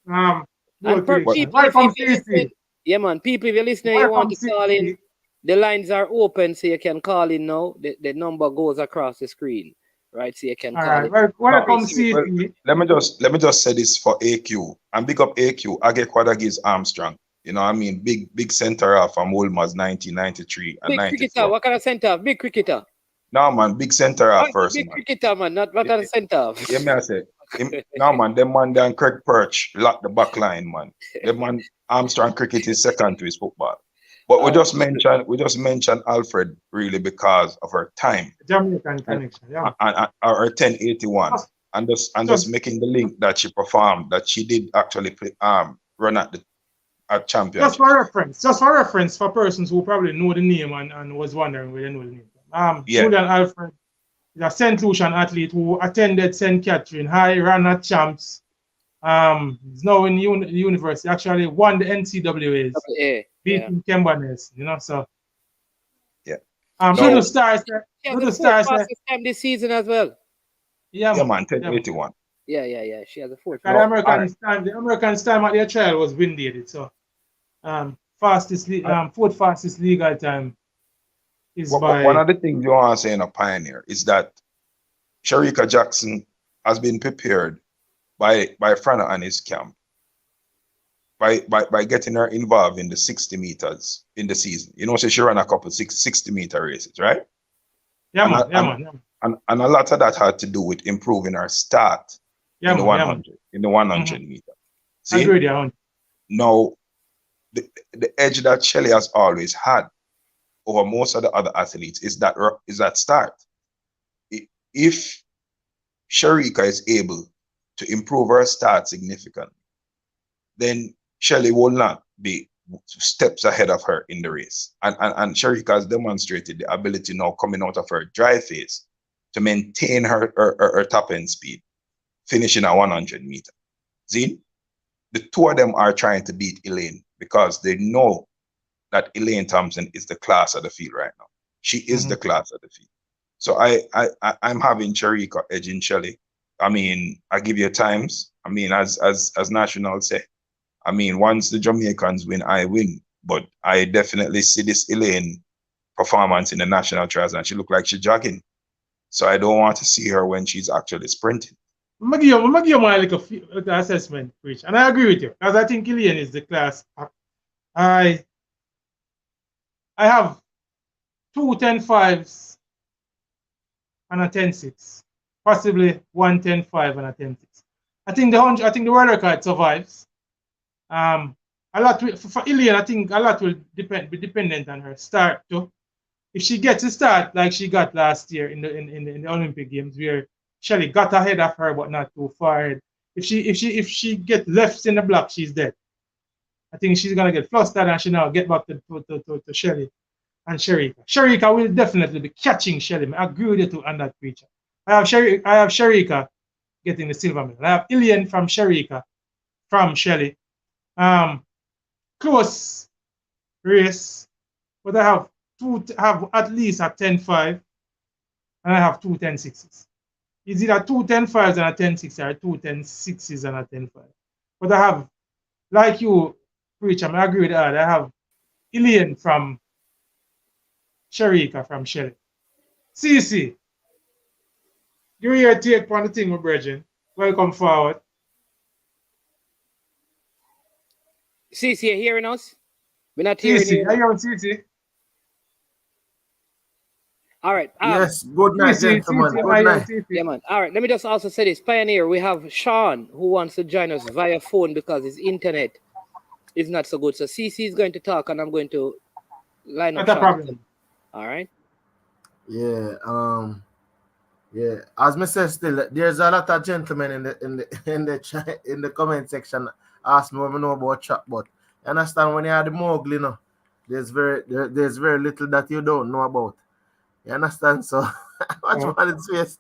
And Good per prediction. people, if Welcome, you're listening, CC. yeah, man, people, if you're listening, you want Welcome, to call in, CC. the lines are open, so you can call in now. The number goes across the screen, right? So you can call Alright. in. Welcome, Appreciate it. Well, CC. let me just say this for AQ and big up AQ. Age Quadagis Armstrong. You know, what I mean, big center half from Wolmer's 1993 and Big cricketer, 94. what kind of center half? Big cricketer. No man, big center half first Big man. cricketer, man, not what kind of center half. Yeah, me I say. No man, them man down Craig Perch lock the back line, man. Them man Armstrong cricket is second to his football. But we just mentioned Alfred really because of her time Jamaican connection. Yeah. and her 1081 and just making the link that she performed, that she did actually play, run at championship. Just for reference for persons who probably know the name and was wondering where they know the name. Yeah. Julian Alfred is a St. Lucian athlete who attended St. Catherine High, ran at champs. He's now in university. Actually won the NCAAs, beating Kembanes, you know. So yeah. Good stars. Good stars. Fastest time this season as well. Yeah, man, 1081. Yeah. She has a fourth. The American time at their trial was winded. So fourth fastest legal time is by one of the things you want to say in a pioneer is that Shericka Jackson has been prepared by Frana and his camp by getting her involved in the 60 meters in the season. You know, so she ran a couple 60-meter races, right? Yeah, man. And a lot of that had to do with improving her start in the 100 meter. See? Agreed, yeah. Now, the edge that Shelley has always had over most of the other athletes is that start. If Shericka is able to improve her start significantly, then Shelley will not be steps ahead of her in the race. And Shericka has demonstrated the ability now coming out of her dry phase to maintain her top end speed, finishing at 100 meters. See, the two of them are trying to beat Elaine because they know that Elaine Thompson is the class of the field right now. She is the class of the field. So I'm having Shericka edging Shelley. I mean, I give you times. I mean, as National say, I mean, once the Jamaicans win, I win. But I definitely see this Elaine performance in the national trials, and she look like she's jogging. So I don't want to see her when she's actually sprinting. I'm gonna give you my little assessment, Rich, and I agree with you because I think Elaine is the class. I have 2 10.5s and a 10.6, possibly 1 10.5 and a 10.6. I think the world record survives. A lot for Elaine, I think a lot will be dependent on her start too. If she gets a start like she got last year in the Olympic Games, where Shelley got ahead of her but not too far ahead. If she get left in the block, she's dead. I think she's gonna get flustered and she now get back to Shelley and Shericka. Shericka will definitely be catching Shelley. I agree with you too on that feature. I have Shericka getting the silver medal. I have Elaine from Shericka from Shelley. Close race, but I have at least a 10.5 and I have 2 10.6s. It's either 2 10.5s and a 10.6 or 2 10.6s and a 10.5. But I have, like you, Preacher, I agree with that. I have Elaine from Shericka from Shelley. CC, give me your take on the thing, my brethren. Welcome forward. CC, you hearing us? We're not hearing CC, you. are you on CC? All right. Yes, good night, gentlemen. Good night. Yeah, man. All right. Let me just also say this. Pioneer, we have Sean who wants to join us via phone because his internet is not so good. So CC is going to talk and I'm going to line up. Not a problem. All right. Yeah. Yeah. As me said, still there's a lot of gentlemen in the comment section ask me what I know about chatbot. You understand, when you are the mogul, you know, there's very little that you don't know about. You understand? So watch one in space.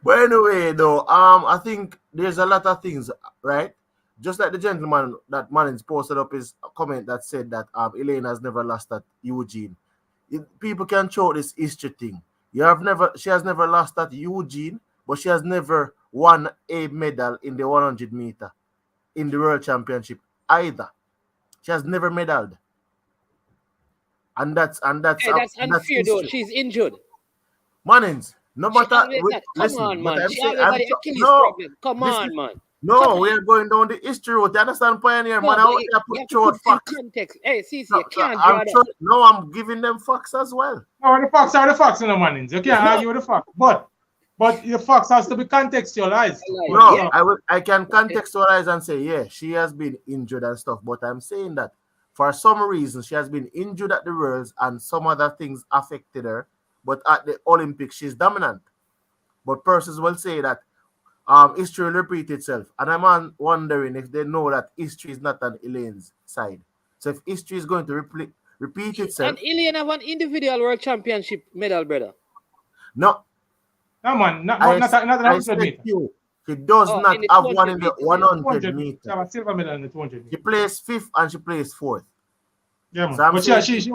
But anyway, though, I think there's a lot of things, right? Just like the gentleman that Mullins posted up his comment that said that Elaine has never lost at Eugene. People can show this history thing. She has never lost at Eugene, but she has never won a medal in the 100 meter in the World Championship either. She has never medaled. And that's Hey, that's unfair though. history. She's injured. Mannings, no She matter always that. Come listen, on, but man. I'm She saying always had the Achilles problem. Come on, man. No, Come we on. are going down the history route. You understand, Pioneer? No, Man, I but want you to have put to through put facts. in context. Hey, see, So, you can't I'm draw that. no, I'm giving them facts as well. No, the facts are the facts in the Mannings. You can't argue with the facts. But the facts has to be contextualized. No, Yeah. I can contextualize and say, yeah, she has been injured and stuff, but I'm saying that for some reason she has been injured at the Worlds and some other things affected her, but at the Olympics she's dominant. But persons will say that history will repeat itself, and I'm wondering if they know that history is not on Elaine's side. So if history is going to repeat itself, And Elaine have an individual world championship medal, brother. no, man, not I 100 said meter. she does not in the have 200 one in the meters, yeah. 100 She meter. have a silver medal in the 200 She meter. plays 5th and she plays 4th. Yeah, man. So I'm But saying she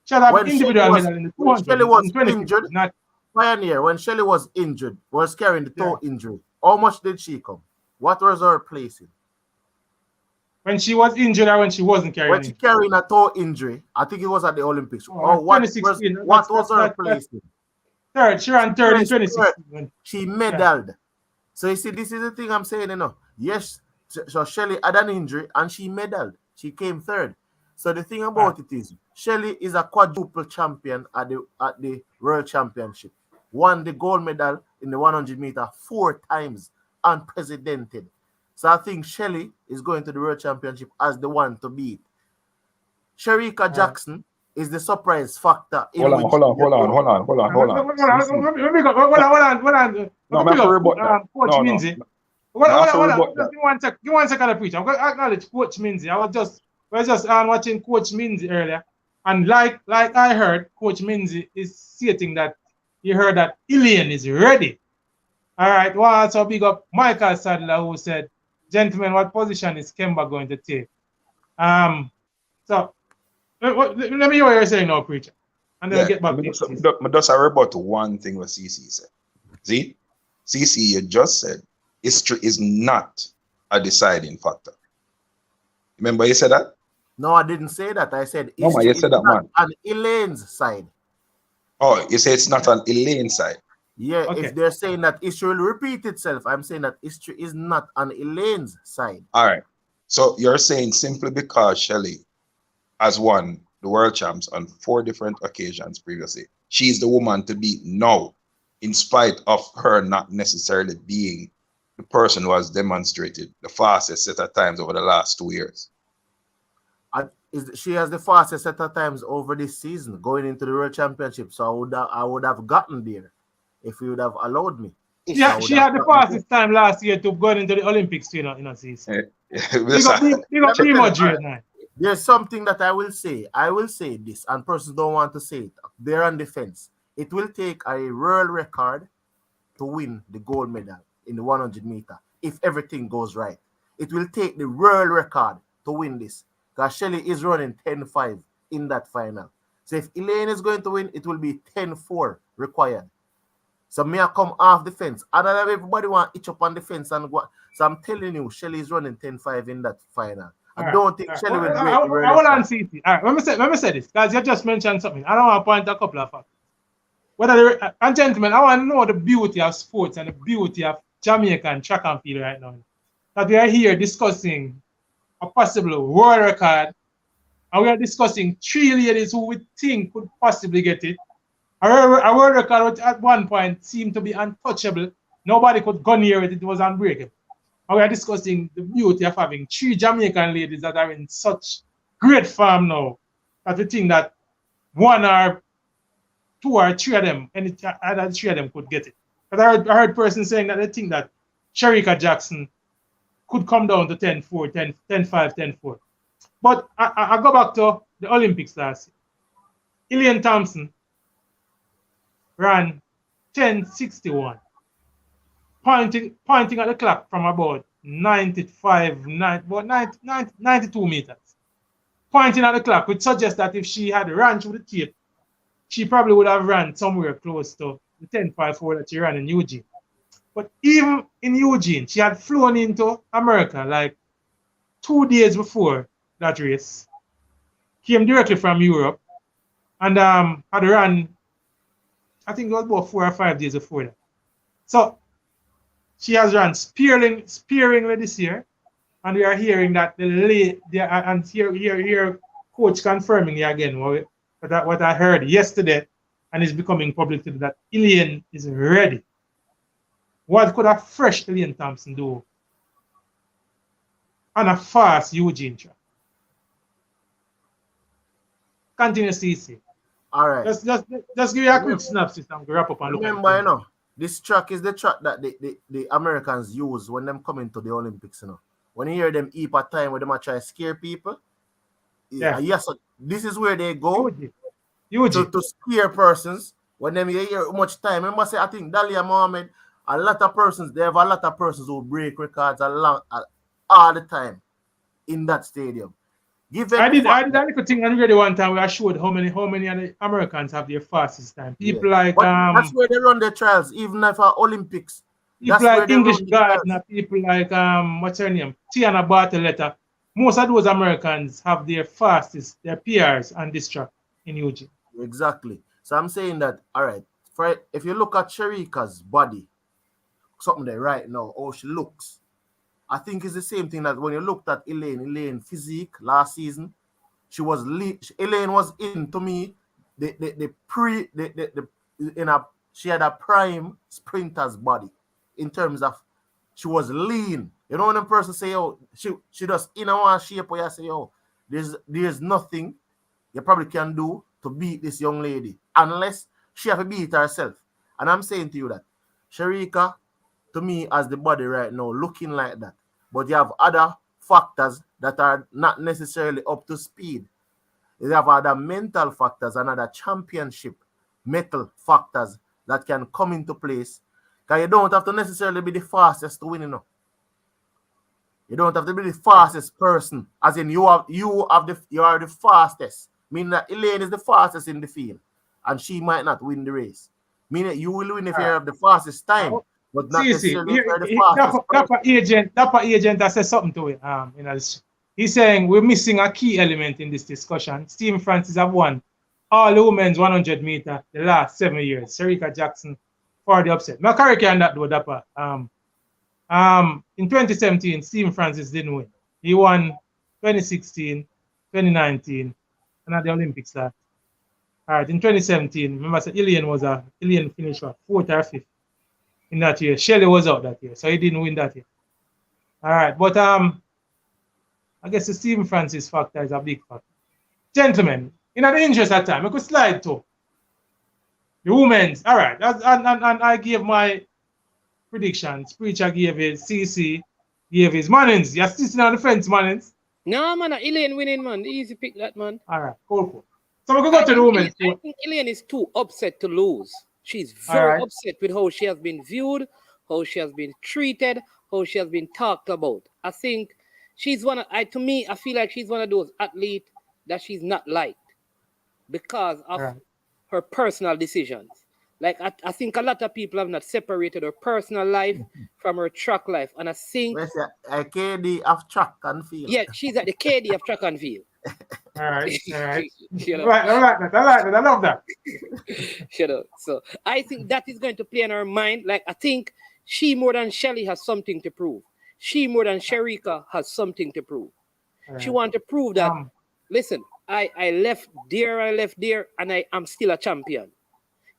have when individual medal in the when 200 Shelley was in 20 injured, not Pioneer, when Shelley was injured, was carrying the toe injury, how much did she come? What was her placing? when she was injured or when she wasn't carrying When she it. carrying a toe injury, I think it was at the Olympics. Oh, What 2016. was her placing? Third. She ran third in She placed 2016. She medaled. So you see, this is the thing I'm saying, Yes, so Shelley had an injury and she medaled. She came third. So the thing about it is, Shelley is a quadruple champion at the World Championship. Won the gold medal in the 100 meter 4 times, unprecedented. So I think Shelley is going to the World Championship as the one to beat. Shericka Jackson is the surprise factor. Hold on. No, Coach Minzy. Give one second, preach. I'm going to acknowledge Coach Minzy. I was just watching Coach Minzy earlier, and like I heard, Coach Minzy is stating that he heard that Elaine is ready. All right. Well, also big up Michael Sadler, who said, "Gentlemen, what position is Kemba going to take?" So let me hear what you're saying now, preacher, and then we'll get back to it. But just I rebut to one thing what CC said. See, CC, you just said history is not a deciding factor. Remember you said that? No, I didn't say that. I said No, man, you said that, man. On Elaine's side. Oh, you say it's not on Elaine's side. Yeah, Okay. if they're saying that history will repeat itself, I'm saying that history is not on Elaine's side. All right. So you're saying simply because Shelley has won the world champs on 4 different occasions previously, she's the woman to beat now, in spite of her not necessarily being the person who has demonstrated the fastest set of times over the last 2 years. She has the fastest set of times over this season going into the World Championship. So I would have gotten there if you would have allowed me. She had the fastest time last year to go into the Olympics, season. There's something that I will say. I will say this, and persons don't want to say it. They're on the fence. It will take a world record to win the gold medal in the 100 meter if everything goes right. It will take the world record to win this, because Shelley is running 10.5 in that final. So if Elaine is going to win, it will be 10.4 required. So me I come off the fence. I don't have everybody want to itch up on the fence and go. So I'm telling you, Shelley is running 10.5 in that final. I don't think Shelley will break the world record. I will answer it. All right, let me say this, because you just mentioned something. I don't want to point a couple of facts. And gentlemen, I want to know the beauty of sports and the beauty of Jamaican track and field right now. That we are here discussing a possible world record, and we are discussing 3 ladies who we think could possibly get it. A world record which at one point seemed to be untouchable. Nobody could go near it. It was unbreakable. And we are discussing the beauty of having 3 Jamaican ladies that are in such great form now that we think that 1 or 2 or 3 of them, any other 3 of them could get it. But I heard persons saying that they think that Shericka Jackson could come down to 10.4, 10.5, 10.4. But I go back to the Olympics last year. Elaine Thompson ran 10.61, pointing at the clock from about 92 meters. Pointing at the clock, which suggests that if she had run through the tape, she probably would have ran somewhere close to the 10.54 that she ran in Eugene. But even in Eugene, she had flown into America like 2 days before that race. Came directly from Europe and had run, I think it was about 4 or 5 days before that. So she has run sparingly this year, and we are hearing that and here coach confirming again what I heard yesterday, and is becoming public today, that Elaine is ready. What could a fresh Elaine Thompson do on a fast Eugene track? Continue, CC. All right. Just give you a quick synopsis and wrap up and look at it. Remember, you know, this track is the track that the Americans use when them come into the Olympics, you know. When you hear them heap a time where they might try to scare people, yes, this is where they go to scare persons. When them you hear how much time. Remember, say, I think Dalia Mohammed, they have a lot of persons who break records all the time in that stadium. I did a little thing and really one time where I showed how many of the Americans have their fastest time. People like that's where they run their trials, even if Olympics. People like English Gardner, people like what's her name? Tiana Bartoletta. Most of those Americans have their fastest, their PRs on this track in Eugene. Exactly. So I'm saying that, all right, if you look at Shericka's body, something there right now, how she looks, I think it's the same thing that when you looked at Elaine physique last season, Elaine was in, to me, she had a prime sprinter's body in terms of she was lean. You know when a person say, oh, she just in one shape where you say, oh, there's nothing you probably can do to beat this young lady unless she have to beat herself. And I'm saying to you that Shericka, to me, as the body right now, looking like that. But you have other factors that are not necessarily up to speed. You have other mental factors and other championship mental factors that can come into place. Because you don't have to necessarily be the fastest to win, you know. You don't have to be the fastest person. As in you are the fastest. Meaning that Elaine is the fastest in the field. And she might not win the race. Meaning you will win if you have the fastest time. But not necessarily the fastest. Dapper agent that says something to it. He's saying we're missing a key element in this discussion. Stephen Francis have won all the women's 100 meter the last 7 years. Shericka Jackson for the upset. My correct on that though, Dapper. In 2017, Stephen Francis didn't win. He won 2016, 2019, and at the Olympics last. All right, in 2017, remember I said Elaine finished 4th or 5th in that year. Shelley was out that year, so he didn't win that year. All right, but I guess the Stephen Francis factor is a big factor. Gentlemen, in the interest of time, I could slide to the women's. All right, and I gave my predictions. Preacher gave his, CC gave his. Mannings, you're sitting on the fence, Mannings. No, man, Elaine winning, man. Easy pick that, man. All right, cool. So we can go to the women's. I think Elaine is too upset to lose. She's very upset with how she has been viewed, how she has been treated, how she has been talked about. I think she's I feel like she's one of those athletes that she's not liked because of her personal decisions. Like, I think a lot of people have not separated her personal life from her track life. And I think... a KD of track and field. Yeah, she's at the KD of track and field. All right. You know? I like that. I love that. You know? So I think that is going to play in her mind. Like, I think she more than Shelly has something to prove. She more than Shericka has something to prove. She wants to prove that, listen, I left there, and I'm still a champion.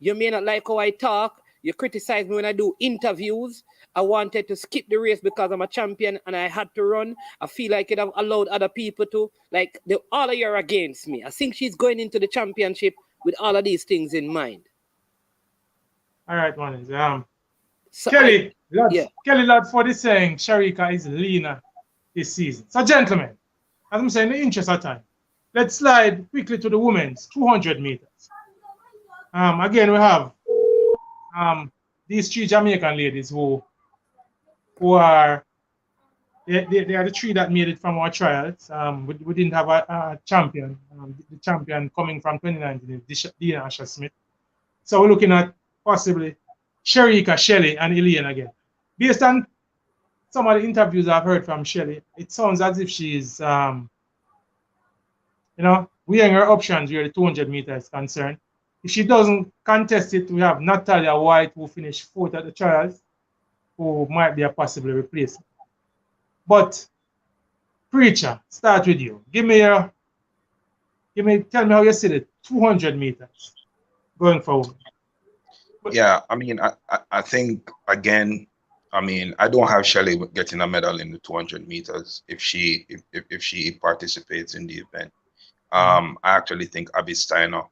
You may not like how I talk. You criticize me when I do interviews. I wanted to skip the race because I'm a champion and I had to run. I feel like it have allowed other people to. Like, all of you are against me. I think she's going into the championship with all of these things in mind. All right, man. So Kerley Ladford is saying Shericka is leaner this season. So, gentlemen, as I'm saying, in the interest of time, let's slide quickly to the women's 200 meters. Again, we have these 3 Jamaican ladies who are they are the 3 that made it from our trials. We didn't have a champion. The champion coming from 2019 is Dean Smith. So we're looking at possibly Shericka, Shelley, and Elaine again. based on some of the interviews I've heard from Shelly, it sounds as if she's, weighing her options where the 200 meters is concerned. If she doesn't contest it, we have Natalia White, who finished fourth at the trials, who might be a possible replacement. But Preacher, start with you. Tell me how you see the 200 meters going forward. Yeah, I mean, I think again, I mean, I don't have Shelley getting a medal in the 200 meters if she participates in the event. I actually think Abby Steiner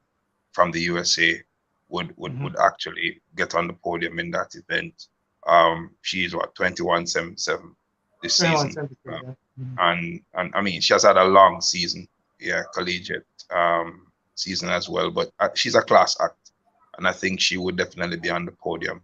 from the USA would actually get on the podium in that event. She's 21.77 this season. And I mean, she has had a long season, collegiate season as well, but she's a class act, and I think she would definitely be on the podium.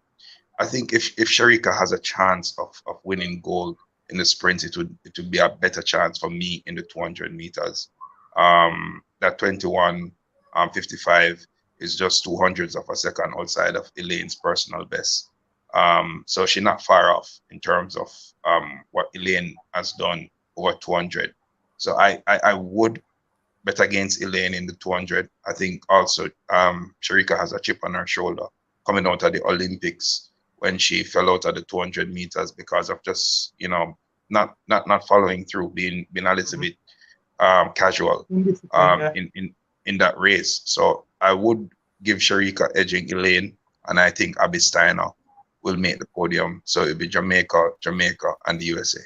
I think if Shericka has a chance of winning gold in the sprint, it would be a better chance for me in the 200 meters. That 21.55 is just 200ths of a second outside of Elaine's personal best. So she's not far off in terms of what Elaine has done over 200. So I would bet against Elaine in the 200. I think also Shericka has a chip on her shoulder coming out of the Olympics when she fell out of the 200 meters because of just, not following through, being a little bit casual in that race. So I would give Shericka edging Elaine, and I think Abby Steiner will make the podium. So it'll be Jamaica, and the USA.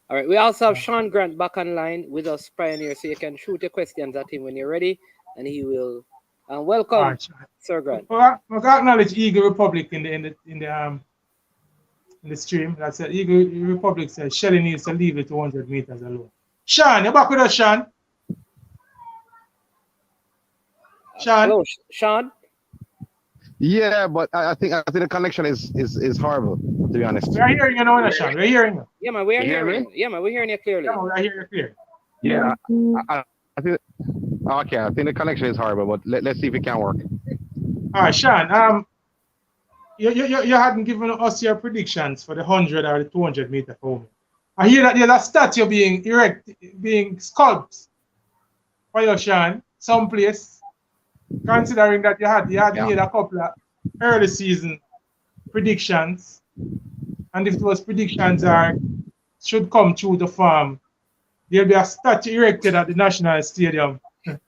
All right. We also have Sean Grant back online with us, Pioneer, so you can shoot your questions at him when you're ready, and he will. Welcome, right, Sir Grant. Well, I acknowledge Eagle Republic in the stream. That's it. Eagle Republic says Shelley needs to leave the 200 meters alone. Sean, you're back with us, Sean. Sean. Hello, Sean. Yeah, but I think the connection is horrible, to be honest. We're hearing you now, Sean. We're hearing you. Yeah, man, we're hearing you. Yeah, man, we're hearing you clearly. Yeah, we're hearing you clear. Yeah, I think. Okay, I think the connection is horrible, but let's see if it can work. All right, Sean. You hadn't given us your predictions for the 100 or the 200 meter for women. I hear that there's a statue being sculpted for you, Sean, someplace. Considering that you had made a couple of early season predictions, and if those predictions should come true to form, there'll be a statue erected at the National Stadium. Give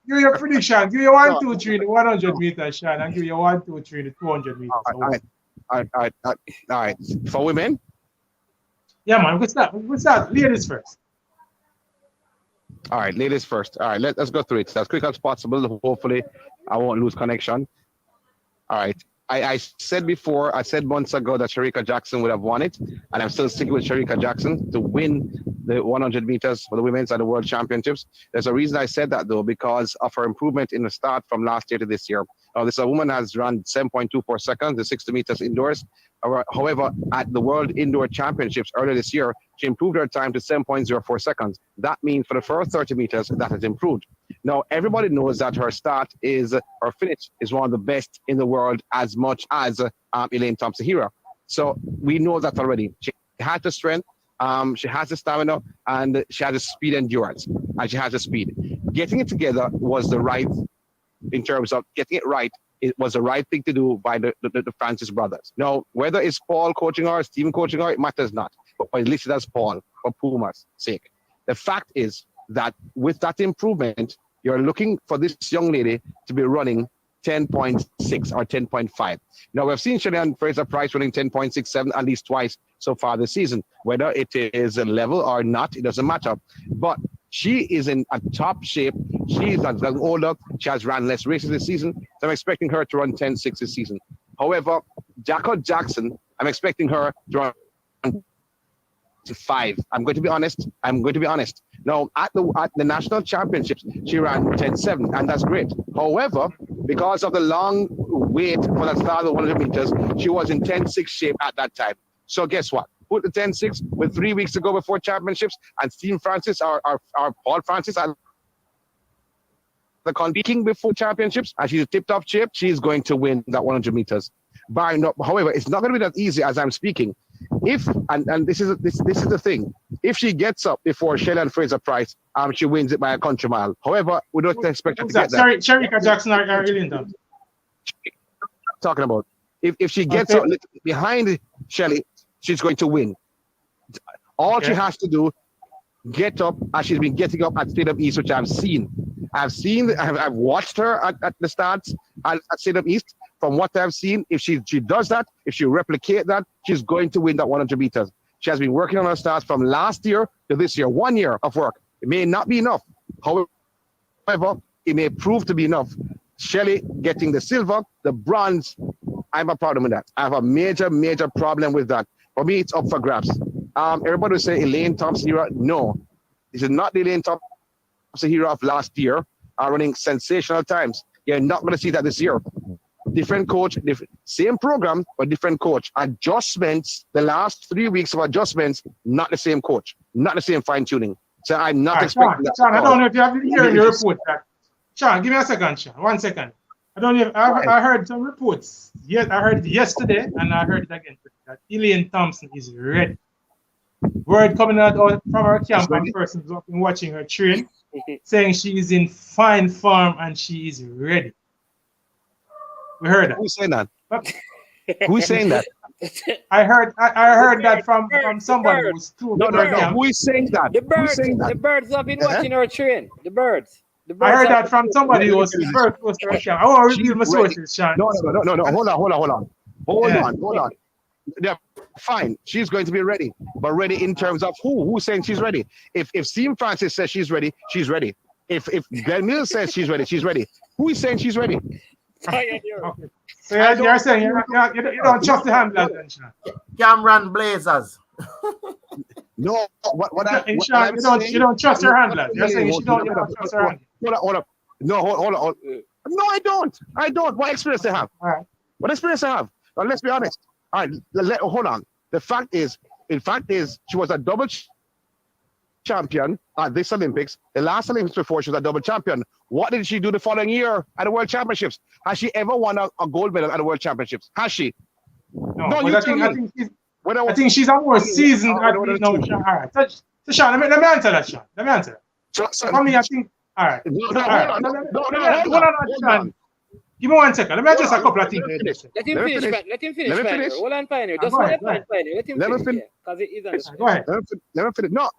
your prediction. Give your 1, 2, 3 in the 100 meters, Sean, and give your 1, 2, 3 in the 200 meters. All right. For women? Yeah, man. We'll start. Ladies first. All right, ladies first. All right, let's go through it as quick as possible. Hopefully, I won't lose connection. All right. I said before, I said months ago that Shericka Jackson would have won it, and I'm still sticking with Shericka Jackson to win the 100 meters for the women's at the World Championships. There's a reason I said that, though, because of her improvement in the start from last year to this year. This woman has run 7.24 seconds, the 60 meters indoors. However, at the World Indoor Championships earlier this year, she improved her time to 7.04 seconds. That means for the first 30 meters, that has improved. Now, everybody knows that her finish is one of the best in the world, as much as Elaine Thompson-Herah. So we know that already. She has the strength, she has the stamina, and she has the speed endurance, and she has the speed. Getting it together was the right, in terms of getting it right, it was the right thing to do by the Francis brothers. Now, whether it's Paul coaching her, Stephen coaching her, it matters not. But at least that's Paul, for Puma's sake. The fact is that with that improvement, you're looking for this young lady to be running 10.6 or 10.5. Now, we've seen Shelley Fraser-Pryce running 10.67 at least twice so far this season. Whether it is a level or not, it doesn't matter. But she is in a top shape. She's older. She has ran less races this season. So I'm expecting her to run 10.6 this season. However, Shericka Jackson, I'm expecting her to run 5. I'm going to be honest. Now, at the national championships, she ran 10.7, and that's great. However, because of the long wait for the start of the 100 meters, she was in 10.6 shape at that time. So guess what? Put the 10.6 with 3 weeks to go before championships, and Stephen Francis or Paul Francis are the competing before championships, and she's a tip-top shape. She's going to win that 100 meters. However, it's not going to be that easy as I'm speaking. If and this is the thing. If she gets up before Shelley and Fraser Price, she wins it by a country mile. However, we don't expect her to get that. Shericka Jackson or Elaine. Talking about if she gets up behind Shelley, she's going to win. All she has to do, get up, as she's been getting up at State of East, which I've seen. I've watched her at the starts at State of East. From what I've seen, if she does that, if she replicate that, she's going to win that 100 meters. She has been working on her starts from last year to this year, 1 year of work. It may not be enough. However, it may prove to be enough. Shelley getting the silver, the bronze, I have a problem with that. I have a major, major problem with that. For me, it's up for grabs. Everybody will say Elaine Thompson-Herah. No, this is not the Elaine Thompson-Herah of last year, running sensational times. You're not going to see that this year. Different coach, same program, but different coach. Adjustments, the last 3 weeks of adjustments, not the same coach, not the same fine-tuning. So I'm not expecting that. Sean, I don't know if you have been hearing the report. Sean, give me a second, Sean. 1 second. I don't know if I heard some reports. Yes, I heard it yesterday, and I heard it again. That Elaine Thompson is ready. Word coming out from her camp and persons who have been watching her train, saying she is in fine form and she is ready. We heard that. Who's saying that? Who's saying that? I heard that from somebody who's true. No. Who is saying that? The birds have been watching our train. The birds. I heard that from somebody who was very close to her camp. I want to reveal my sources, Sean. No. Hold on. Yeah, fine. She's going to be ready. But ready in terms of who? Who's saying she's ready? If Seam Francis says she's ready, she's ready. If Glenn Mills says she's ready, she's ready. Who is saying she's ready? Okay. So you're saying you don't trust the handlers, then, Sean? Cameron Blazers. No, you don't trust your handlers. You're saying you don't trust her handlers. Hold up. No, hold on. No, I don't. What experience they have? All right. What experience they have? Now, let's be honest. All right, hold on. The fact is, she was a double champion at this Olympics. The last Olympics before, she was a double champion. What did she do the following year at the World Championships? Has she ever won a gold medal at the World Championships? Has she? No, I think she's a more seasoned athlete now. All right. So Sean, let me answer that, Sean. Let me answer that. So for me, I think, all right. Hold on, Sean. Give me 1 second. Let me address a couple of things. Let him finish. Pioneer. Hold on, Pioneer. Just let him finish. Let him finish. Because it is Go ahead. Let me finish. No,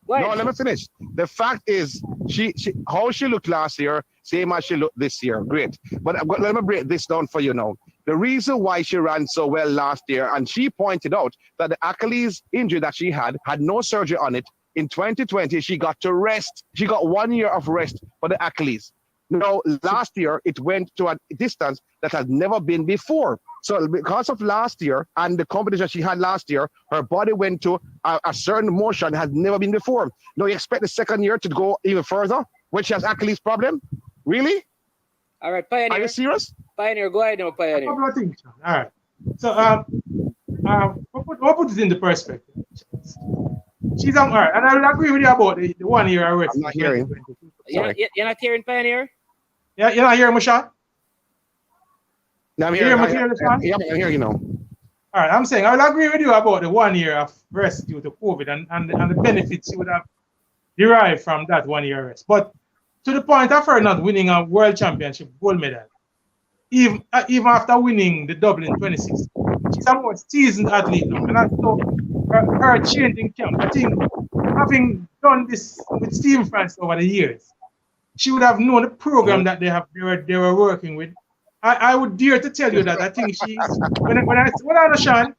let me finish. The fact is, she how she looked last year, same as she looked this year. Great. But let me break this down for you now. The reason why she ran so well last year, and she pointed out that the Achilles injury that she had no surgery on it. In 2020, she got to rest. She got 1 year of rest for the Achilles. Now, last year, it went to a distance that has never been before. So because of last year and the competition she had last year, her body went to a certain motion that has never been before. Now, you expect the second year to go even further when she has Achilles problem? Really? All right, Pioneer. Are you serious? Pioneer, go ahead now, Pioneer. A couple of things, Sean. All right. So, we'll put it into perspective. She's all right, and I will agree with you about the 1 year arrest. I'm not hearing. You're not hearing, Pioneer? Yeah, you're not hearing me, Sean? No, I'm hearing. I'm hearing you now. All right, I'm saying I will agree with you about the 1 year of rest due to COVID and the benefits you would have derived from that 1 year rest. But to the point of her not winning a world championship gold medal, even after winning the Dublin 26, she's a more seasoned athlete now. And I thought her changing camp, I think having done this with Steve France over the years, she would have known the program that they were working with. I would dare to tell you that I think she's when I understand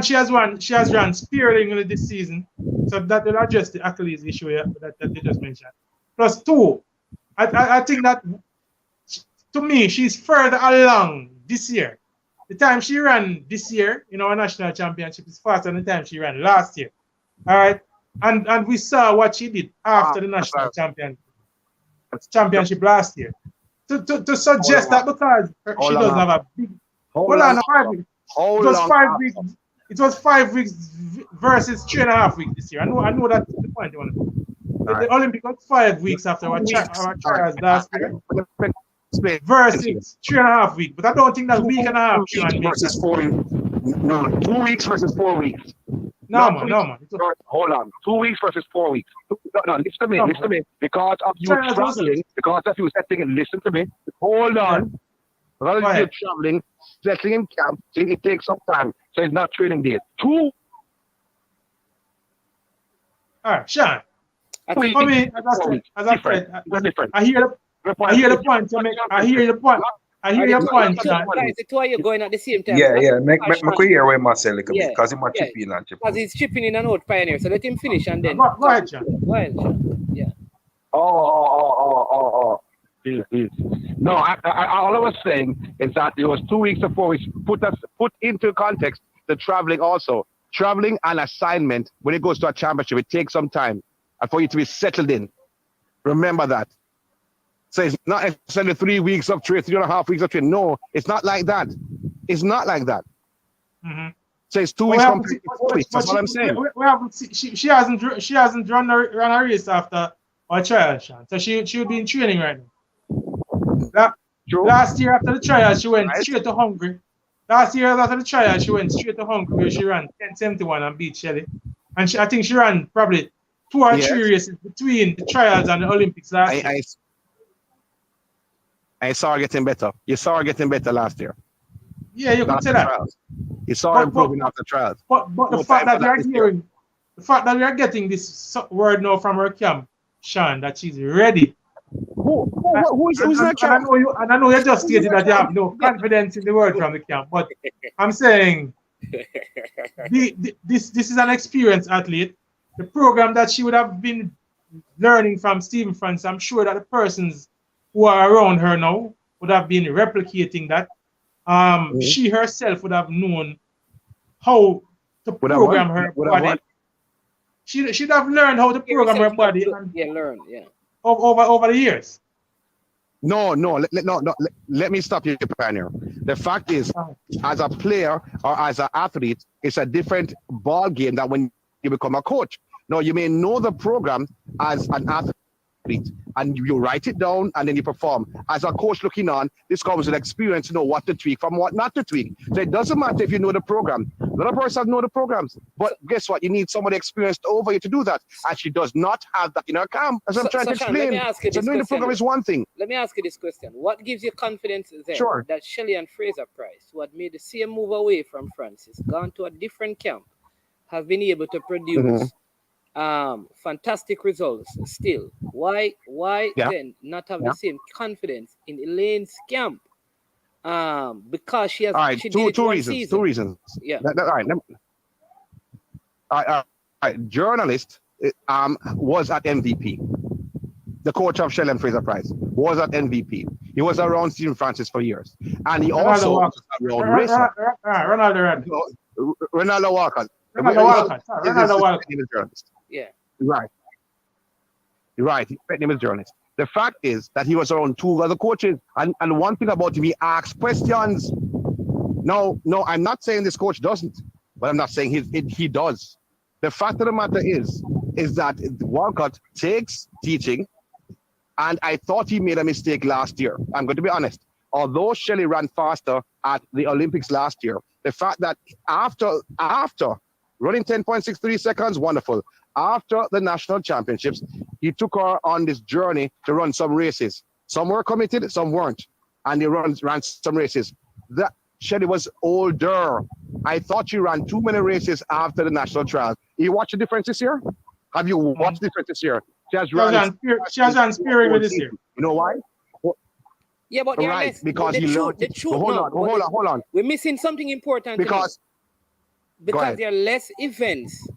she has run sparingly this season, so that will address the Achilles issue that you just mentioned. Plus two, I think that to me she's further along this year. The time she ran this year in our national championship is faster than the time she ran last year. All right, and we saw what she did after the national championship last year. To suggest that because she doesn't have a big hold on 5 weeks. It was 5 weeks versus 3.5 weeks this year. I know that's the point you want to make. The Olympic was 5 weeks after our trials last year. versus 3.5 weeks. But I don't think that week and a half. 2 weeks versus 4 weeks. No, 2 weeks versus 4 weeks. No, man. Hold on. 2 weeks versus 4 weeks. No, listen to me. Because of you traveling, because of you settling, listen to me. Hold on. Because of you traveling, settling in camp, it takes some time. So it's not training days. 2. All right, Sean. I For me, as I said, I hear the point you make. I hear your point. Sean. Guys, the two of you going at the same time. Yeah. Make hear where Marcel a bit because he might chip in and chip. Because he's chipping in an old Pioneer. So let him finish and then. Go ahead, Sean. Go ahead, Sean. Yeah. Oh. No, all I was saying is that it was 2 weeks or 4 weeks. Put into context the traveling also. Traveling and assignment, when it goes to a championship, it takes some time for you to be settled in. Remember that. So it's not necessarily 3 weeks of training, 3.5 weeks of training. No, it's not like that. It's not like that. Mm-hmm. So it's 2 weeks compared to 4 weeks. That's what I'm saying. She hasn't run a race after her trial, Sean. So she would be in training right now. Last year after the trial, she went straight to Hungary. Last year after the trial, she went straight to Hungary where she ran 10:71 and beat Shelley. And I think she ran probably 2 or 3 races between the trials and the Olympics last year. I saw her getting better. You saw her getting better last year. Yeah, you could say that. You saw her improving after trials. But the fact that we are getting this word now from her camp, Sean, that she's ready. Who's that camp? I know you just stated that you have no confidence in the word from the camp, but I'm saying this is an experienced athlete. The program that she would have been learning from Stephen France, I'm sure that the persons who are around her now would have been replicating that. She herself would have known how to program her body. She'd have learned how to program her body. Over the years. No. Let me stop you, Pioneer. The fact is, as a player or as an athlete, it's a different ball game than when you become a coach. Now, you may know the program as an athlete, and you write it down and then you perform. As a coach looking on, this comes with experience to know what to tweak from what not to tweak. So it doesn't matter if you know the program. Another person know the programs, but guess what? You need somebody experienced over you to do that. And she does not have that in her camp. As I'm trying to explain. So knowing the program is one thing. Let me ask you this question. What gives you confidence then that Shelley and Fraser Price, who had made the same move away from Francis, gone to a different camp, have been able to produce fantastic results still? Why then not have the same confidence in Elaine's camp? Because she has two reasons. Yeah. All right. Journalist was at MVP. The coach of Shelley and Fraser Price was at MVP. He was around Stephen Francis for years, and he also was around racer. Ronaldo Walker. Yeah. Right. His name is journalist. The fact is that he was around 2 other coaches, and one thing about him, he asks questions. No, I'm not saying this coach doesn't, but I'm not saying he does. The fact of the matter is that Walcott takes teaching, and I thought he made a mistake last year. I'm going to be honest. Although Shelley ran faster at the Olympics last year, the fact that after running 10.63 seconds, wonderful. After the national championships, he took her on this journey to run some races. Some were committed, some weren't. And he ran some races. That Shelley was older. I thought she ran too many races after the national trials. You watch the difference this year? Have you watched the difference this year? She has run spearing with this year. You know why? Yeah, but because the truth. Hold on. We're missing something important. Because there are less events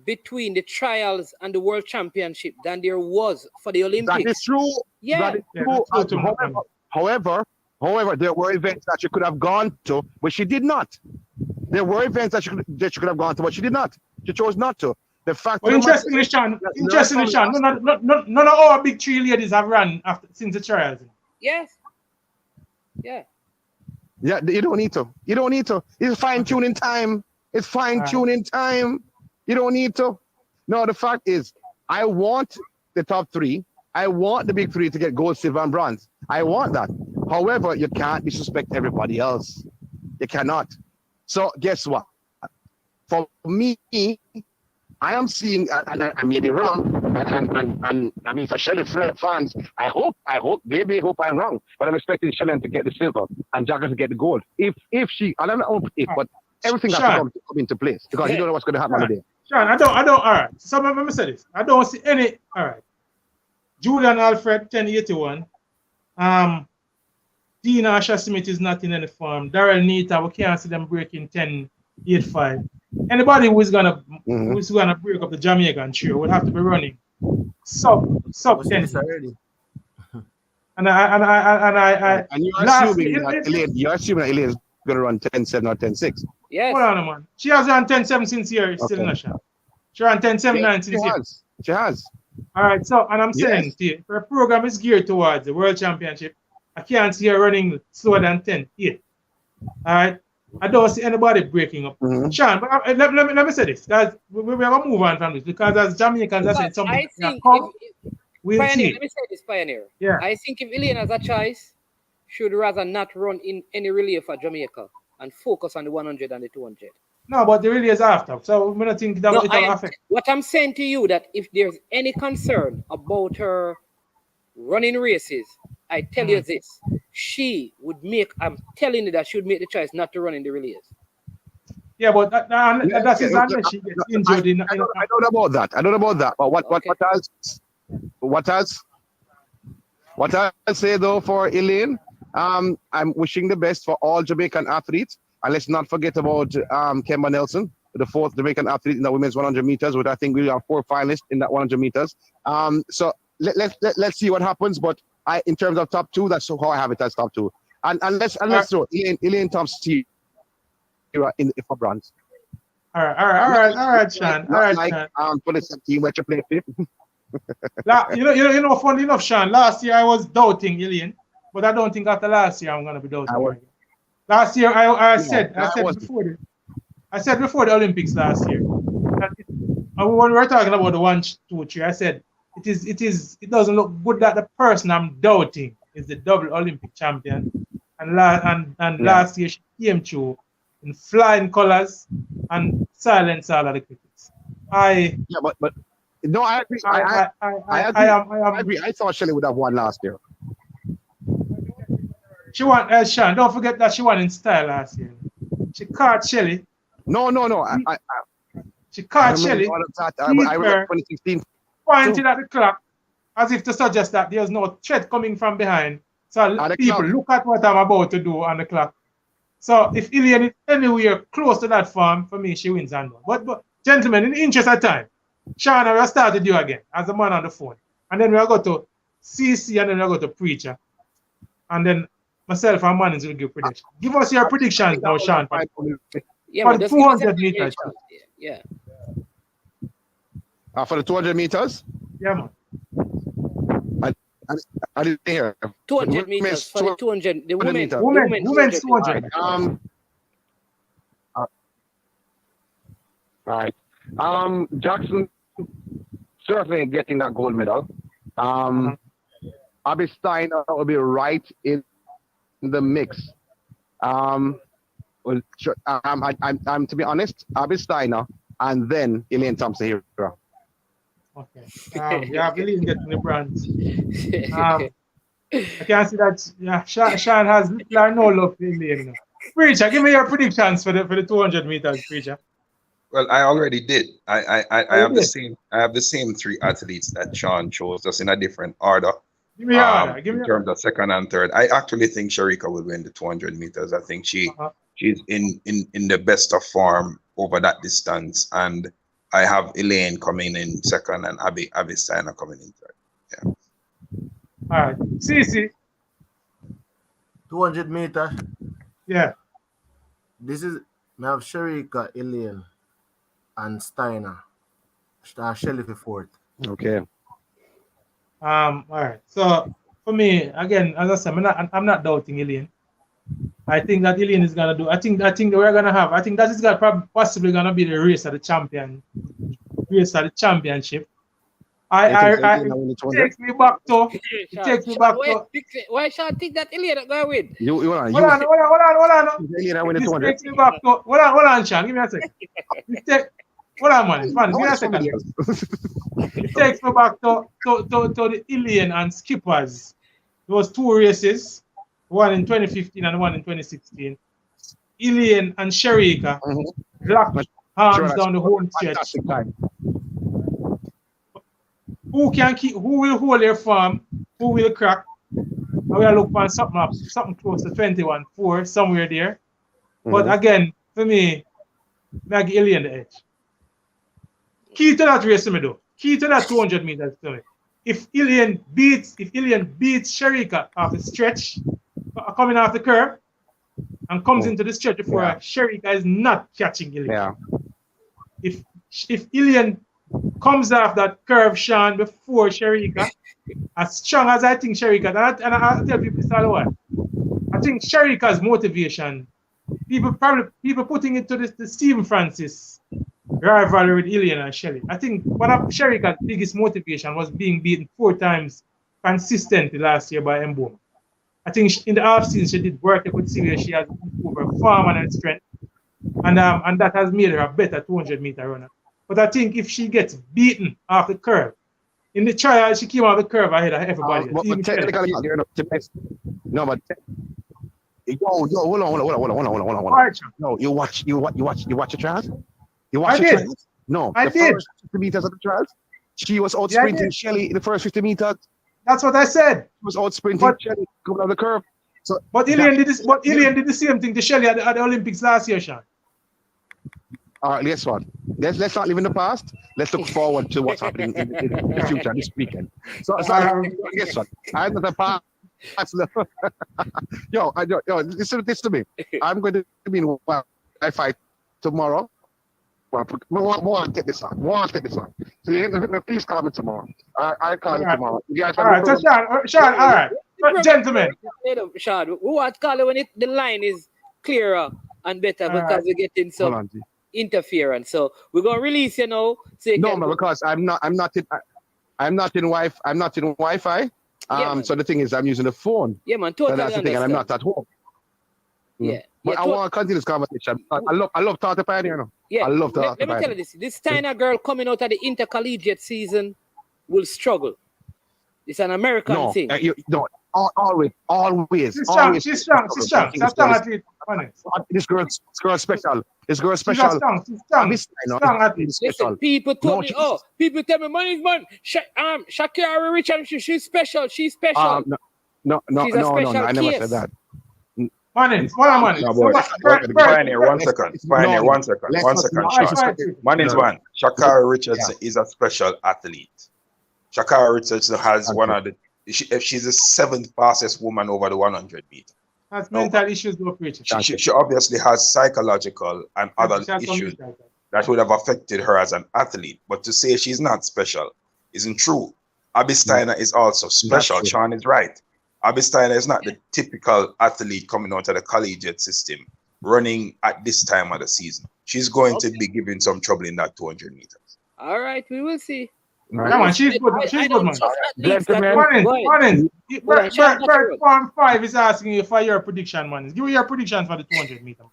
between the trials and the World Championship than there was for the Olympics. That is true. Yeah. That is true. However, there were events that she could have gone to, but she did not. There were events that she could have gone to, but she did not. She chose not to. The fact. Well, interestingly, Sean. None of our big 3 ladies have run since the trials. Yes. Yeah. Yeah, you don't need to. It's fine-tuning time. You don't need to. No, the fact is, I want the top 3. I want the big 3 to get gold, silver, and bronze. I want that. However, you can't disrespect everybody else. You cannot. So guess what? For me, I am seeing, and I may be wrong, and I mean, for Shelley fans, I hope, maybe hope I'm wrong, but I'm expecting Shelley to get the silver and Jackson to get the gold. If she, I don't know if, but everything has to come into place because you don't know what's going to happen today. Sean, I don't, all right. So let me say this. I don't see any, all right. Julian Alfred, 1081. Dean Asher Smith is not in any form. Darrell Nita, we can't see them breaking 10-8-5. Anybody who's gonna break up the Jamaican trio would have to be running sub 10 already. And you're assuming that Elaine is gonna run 10-7 or 10-6. Yes. Hold on, man. She has run 10-7 since here. It's still in a shot. She ran 10-7-9 since here. She has. All right. So, and I'm saying to you, her program is geared towards the World Championship. I can't see her running slower than 10-8. All right. I don't see anybody breaking up. Sean, but let me say this. Guys, we're going to move on from this because as Jamaicans, I said something. I think we'll Pioneer, see. let me say this, Pioneer. Yeah. I think if Elaine has a choice, should rather not run in any relay for Jamaica and focus on the 100 and the 200. No, but the relay is after. So we don't think that will affect. What I'm saying to you that if there's any concern about her running races, I tell you this, she would make, I'm telling you that she would make the choice not to run in the relays. Yeah, but that is unless she gets injured. I don't know about that. I don't know about that. But what else? What I'll say though for Elaine, I'm wishing the best for all Jamaican athletes. And let's not forget about Kemba Nelson, the fourth Jamaican athlete in the women's 100 meters, which I think we are 4 finalists in that 100 meters. So let's see what happens. But in terms of top 2, that's how I have it as top 2. And let's throw Elaine Thompson in for bronze. All right, Sean. All right, Sean. 2017, where you play fifth. You know, funny enough, Sean. Last year I was doubting Elaine, but I don't think after last year I'm gonna be doubting her. Last year I said before the Olympics last year. When we were talking about the 1, 2, 3, I said it doesn't look good that the person I'm doubting is the double Olympic champion. And last year she came through in flying colors and silence all of the critics. But no, I agree. I agree. I thought Shelley would have won last year. She won, Sean. Don't forget that she won in style last year. She caught Shelley. No. She caught Shelley. I remember 2016. Pointed at the clock as if to suggest that there's no threat coming from behind. So people look at what I'm about to do on the clock. So if Elaine is anywhere close to that form, for me, she wins and won. But gentlemen, in the interest of time, Sean, we have started you again as a man on the phone. And then we'll go to CC and then we'll go to Preacher. And then myself and Mannings will give predictions. Give us your predictions now, Sean. For the 200 meters. Yeah. For the 200 meters? Yeah, man. I didn't hear. 200 meters for the 200. The women's 200. All right. Jackson certainly getting that gold medal. Abby Steiner will be right in the mix. I'm to be honest, Abby Steiner and then Elaine Thompson-Herah. Okay. Yeah, Elaine getting the bronze. I can see that. Yeah, Sean has little or no love for Elaine. Preacher, give me your predictions for the 200 meters, Preacher. Well, I already did. I have the same 3 athletes that Sean chose, just in a different order. Give me your order. In terms of second and third, I actually think Shericka will win the 200 meters. I think she's in the best of form over that distance, and I have Elaine coming in second and Abby Steiner coming in third. Yeah. All right. CC. 200 meters. Yeah. This is I have Shericka, Elaine, and Steiner. Shelley for fourth. Okay. All right. So for me, again, as I said, I'm not doubting Elaine. I think that Elaine is gonna do. I think that we're gonna have. I think that is possibly gonna be the race of the championship. It takes me back to. It takes me back to. Why Sean think that Elaine go win? Hold on. This takes me back to. Hold on, Sean. Give me a second. Hold on, man. Give me a second. It takes me back to the Elaine and Skippers. Those two races, one in 2015 and one in 2016. Elaine and Shericka locked arms down the whole stretch. Who will hold their farm? Who will crack? I will look for something close to 21-4, somewhere there. But again, for me, I give Elaine the edge. Key to that race to me though. Key to that 200 meters to me. If Elaine beats Shericka off the stretch, coming off the curve, and comes into the stretch before Shericka is not catching Elaine. Yeah. If Elaine comes off that curve, Sean, before Shericka, as strong as I think Shericka, and I tell people this all the while, I think Shericka's motivation, people putting it to the Stephen Francis rivalry with Elaine and Shelley. I think one of Shericka's biggest motivation was being beaten 4 times consistently last year by Mboma. I think in the offseason she did work. You could see where she has improved her form and her strength, and that has made her a better 200-meter runner. But I think if she gets beaten off the curve, in the trial she came off the curve ahead of everybody. But technically, no, but hold on. No, you watch the trials. You watch the trials. No, I did. First 50 meters of the trials, she was out sprinting Shelley in the first 50 meters. That's what I said. She was out sprinting Shelley coming down the curve. So, but Elaine did this. But Elaine did the same thing to Shelley at the Olympics last year, Sean. All right, guess what? Let's not live in the past. Let's look forward to what's happening in the future this weekend. So guess what? I'm not a past. Yo, listen to me. I'm going to be in I fight tomorrow. Want to take this on. So please call me tomorrow. I call you tomorrow. All right, so Sean, all right. Gentlemen. Sean, we want to call it when the line is clearer and better because we're getting some interference. So we're gonna release now. So because I'm not in Wi-Fi. So the thing is, I'm using the phone. Yeah, man. Totally. So that's the thing, and I'm not at home. Yeah. But I want to continue this conversation. I love Tata Pioneer now. Yeah. I love Tata Let me tell you this. This Steiner girl coming out of the intercollegiate season will struggle. It's an American thing. Always. She's strong. She's strong athlete. This girl's special. She's strong athlete. Listen, people tell me, man, Shakira Richard, she's special. She's special. No, I never said that. Money. Pioneer, 1 second. Pioneer, 1 second. 1 second, Sean. Money's one. Shakira Richardson is a special athlete. Shakira Richardson has one of the. She's the 7th fastest woman over the 100 meter. Has mental issues, no preacher. She obviously has psychological and other issues that would have affected her as an athlete. But to say she's not special isn't true. Abby Steiner is also special. Sean is right. Abby Steiner is not the typical athlete coming out of the collegiate system running at this time of the season. She's going to be giving some trouble in that 200 meters. All right, we will see. Come on, she's good. She's good, man. Farm 5 is asking you for your prediction, man. Give me your prediction for the 200 meter.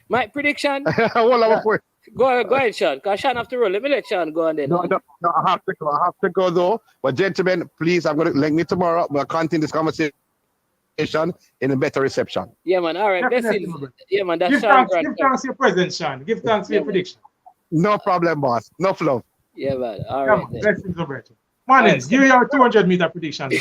My prediction? Go ahead, Sean. Because Sean have to roll. Let me let Sean go on then. No, I have to go though. But gentlemen, please, I'm going to link me tomorrow. We'll continue this conversation in a better reception. Yeah, man. All right. Yeah, man. That's Give thanks to your presence, Sean. Give thanks for your prediction. No problem, boss. No flow. Yeah, man. All right. Blessings, Roberto. Morning. Give me your 200 meter prediction.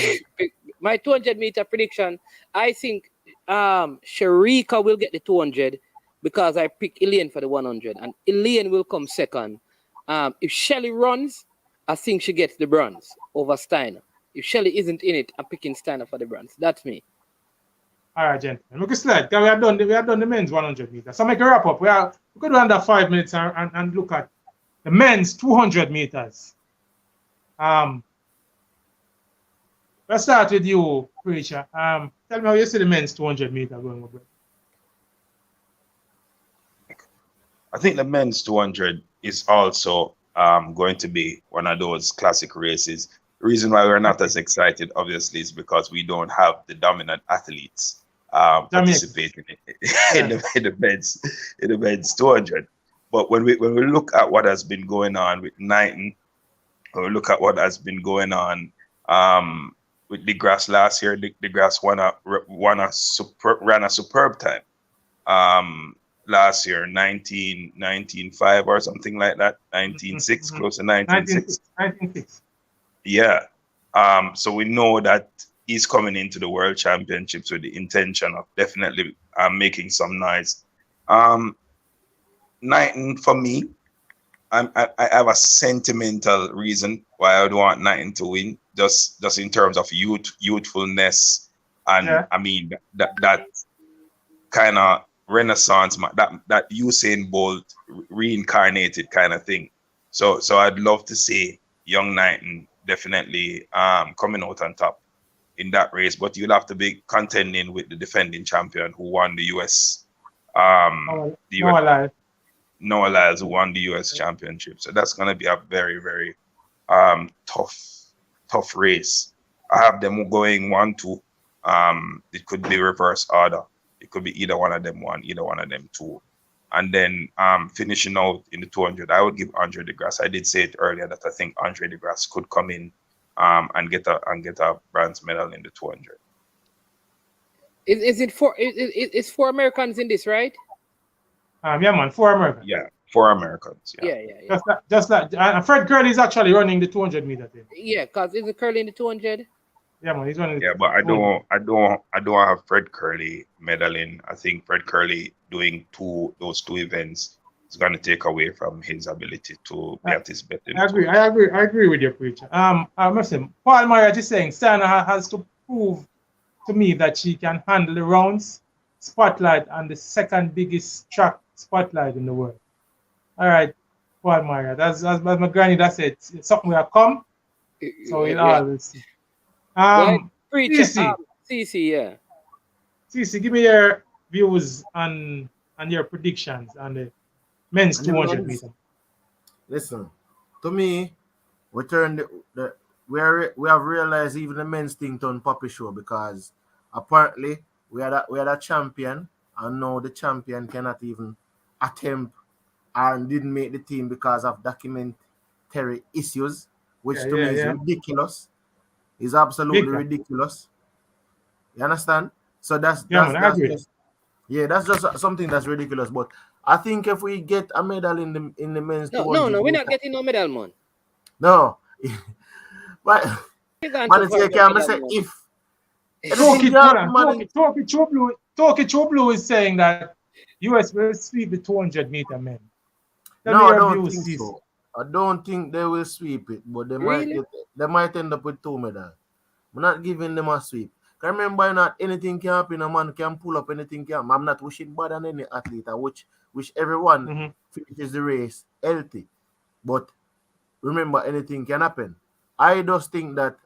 My 200 meter prediction, I think Shericka will get the 200 because I picked Elaine for the 100 and Elaine will come second. If Shelley runs, I think she gets the bronze over Steiner. If Shelley isn't in it, I'm picking Steiner for the bronze. That's me. All right, gentlemen. We can slide. We have done the men's 100 meters. So make a wrap up. We could do under 5 minutes and look at the men's 200 meters. Let's start with you, Preacher. Tell me how you see the men's 200 meter going over. I think the men's 200 is also going to be one of those classic races. The reason why we're not as excited, obviously, is because we don't have the dominant athletes participating in the men's 200. But when we look at what has been going on with Knighton, when we look at what has been going on with DeGrasse last year, DeGrasse ran a superb time. Last year, 19.5 or something like that, 19.6, close to 19.6. 19.6. Yeah. So we know that he's coming into the World Championships with the intention of definitely making some noise. Knighton, for me, I have a sentimental reason why I would want Knighton to win, just in terms of youthfulness, and I mean that kind of renaissance, that Usain Bolt reincarnated kind of thing. So I'd love to see young Knighton definitely coming out on top in that race, but you'll have to be contending with the defending champion who won the US. Noah Lyles, who won the US championship. So that's gonna be a very, very tough race. I have them going 1-2. It could be reverse order. It could be either one of them 1, either one of them 2. And then finishing out in the 200, I would give Andre DeGrasse. I did say it earlier that I think Andre DeGrasse could come in and get a bronze medal in the 200. Is it for it's 4 Americans in this, right? Yeah, man, 4 Americans. Yeah, 4 Americans. Yeah. Just like Fred Kerley is actually running the 200 meter thing. Yeah, cause is it Kerley in the 200? Yeah, man, he's running. Yeah, but I don't have Fred Kerley medaling. I think Fred Kerley doing those two events is going to take away from his ability to be at his best. I agree with your preacher. I must say, Paul Marriott is saying Sana has to prove to me that she can handle the rounds spotlight and the second biggest track spotlight in the world. All right, Paul Marriott. As my granny that said, it's something will come. So we'll always see. CC, yeah. CC, give me your views and your predictions on the men's 200 meter. Listen, to me, we have realized even the men's thing turned puppy show, because apparently we had a champion, and now the champion cannot even attempt and didn't make the team because of documentary issues, which to me is ridiculous. It's absolutely ridiculous. You understand? So that's just something that's ridiculous. But I think if we get a medal in the men's, no, we're not getting no medal, man. No, but say if. Toki Choblu is saying that US will sweep the 200 meter men. No, I don't think so. I don't think they will sweep it, but they might end up with 2 medals. I'm not giving them a sweep. Can remember, not anything can happen. A man can pull up, anything can. I'm not wishing bad on any athlete. I wish everyone finishes the race healthy. But remember, anything can happen. I just think that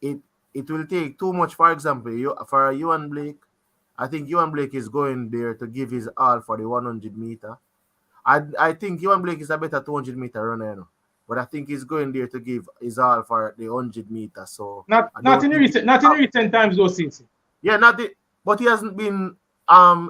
it will take too much. For example, for Ewan Blake, I think Ewan Blake is going there to give his all for the 100 meter. I think Ewan Blake is a better 200 meter runner, you know, but I think he's going there to give his all for the 100 meter. So not in recent times, though, CC. Yeah, but he hasn't been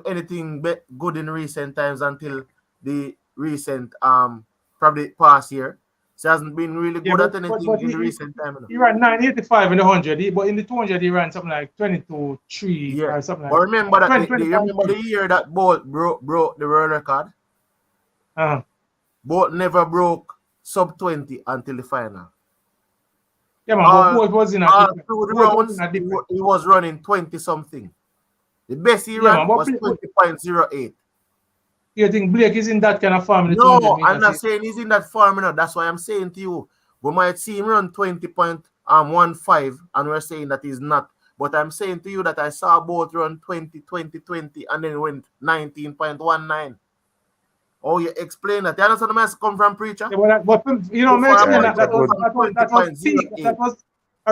anything good in recent times until the recent probably past year. So he hasn't been really good at anything in the recent time. You know. He ran 9.85 in the 100, but in the 200 he ran something like 22.3 or something like that. But remember that remember the year that Bolt broke the world record? Bolt never broke sub 20 until the final. Yeah, man, Bolt was in a he was running 20 something. The best he ran was 20.08. You think Blake is in that kind of form? No, I'm not saying he's in that form. No. That's why I'm saying to you, we might see him run 20.15, and we're saying that he's not. But I'm saying to you that I saw both run 20, and then went 19.19. Oh, you explain that. You understand the mess come from, preacher? Yeah, but you know, that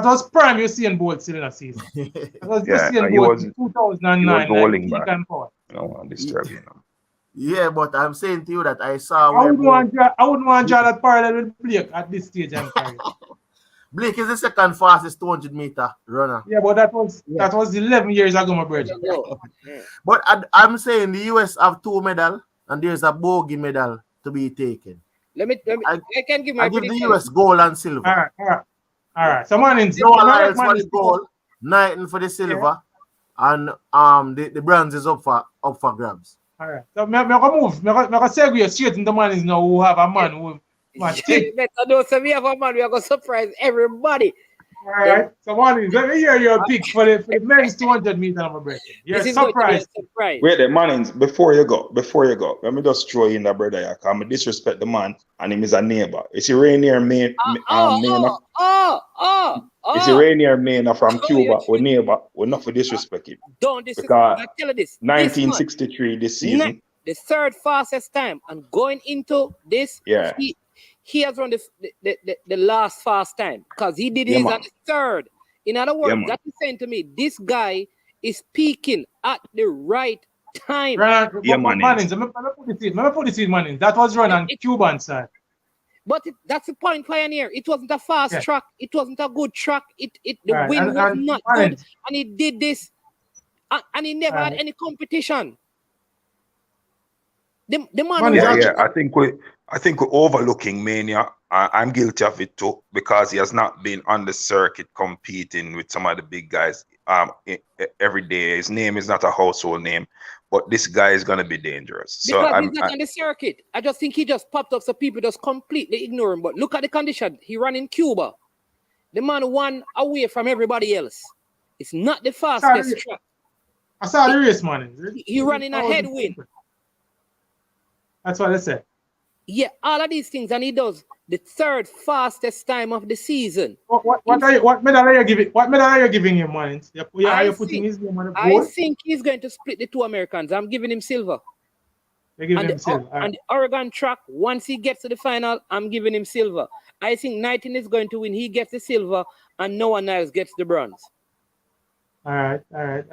was prime Usain Bolt still in a season. That was Usain Bolt in 2009. He was rolling back. You know, disturbing. Yeah, but I'm saying to you that I saw I wouldn't want Blake, draw that parallel with Blake at this stage in career. Blake is the second fastest 200-meter runner. Yeah, but that was 11 years ago, my brother. But I'm saying the US have 2 medals and there's a bogey medal to be taken. I can give my I give the prediction. US gold and silver. All right. So Mannings, Noah Lyles for the gold, Knighton for the silver, and the bronze is up for grabs. All right. So I'm gonna segue straight into Mannings now. Who have a man who must tick. So we have a man. We are gonna surprise everybody. All right. So Mannings, let me hear your pick for the men's 200 meter, my brother. You're surprised. Wait there, Mannings, before you go, let me just throw in that brother here, because I disrespect the man, and him is a neighbor. Is he Rainier Main? Is he Rainier Main from Cuba? Or neighbor? We're not for disrespect him. Don't disrespect. I tell you this. 1963 this season. The third fastest time, and going into this, he has run the last fast time because he did his at the third. In other words, that is saying to me, this guy is peaking at the right time. Mannings, let me put this in, Mannings. That was run on Cuban side. But that's the point, Pioneer. It wasn't a fast track. It wasn't a good track. The wind was not good, and he did this, and he never had any competition. The man. I think we're overlooking Mania. I'm guilty of it too, because he has not been on the circuit competing with some of the big guys every day. His name is not a household name, but this guy is going to be dangerous. Because he's not on the circuit. I just think he just popped up so people just completely ignore him. But look at the condition. He ran in Cuba. The man won away from everybody else. It's not the fastest track. I saw the race, man. He ran in a headwind. That's what I said. Yeah, all of these things, and he does the third fastest time of the season. What medal are you giving? What medal are you giving him, man? Are you putting his name on the board? I think he's going to split the two Americans. I'm giving him silver. You're giving him silver. And the Oregon track, once he gets to the final, I'm giving him silver. I think Knighton is going to win. He gets the silver, and no one else gets the bronze. All right. All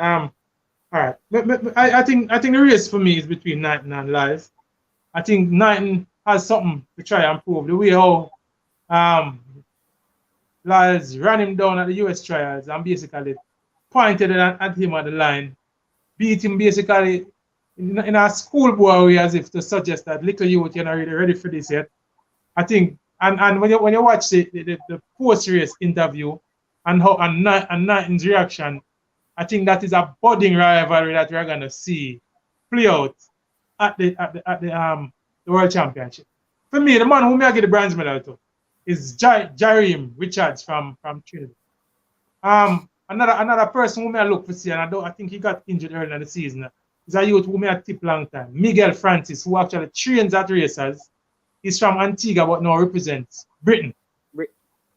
right. I think the race for me is between Knighton and Lyles. I think Knighton has something to try and prove. The way how Lyles ran him down at the US trials and basically pointed at him at the line, beat him basically in a schoolboy way, as if to suggest that little youth, you're not really ready for this yet. I think, and when you watch the post-race interview and Knighton's reaction, I think that is a budding rivalry that we're gonna see play out at the World Championship. For me, the man who may get the bronze medal to is Jareem Richards from Trinidad. Another person who may look for see, and I think he got injured early in the season, is a youth who may have tip long time. Miguel Francis, who actually trains at racers. He's from Antigua but now represents Britain.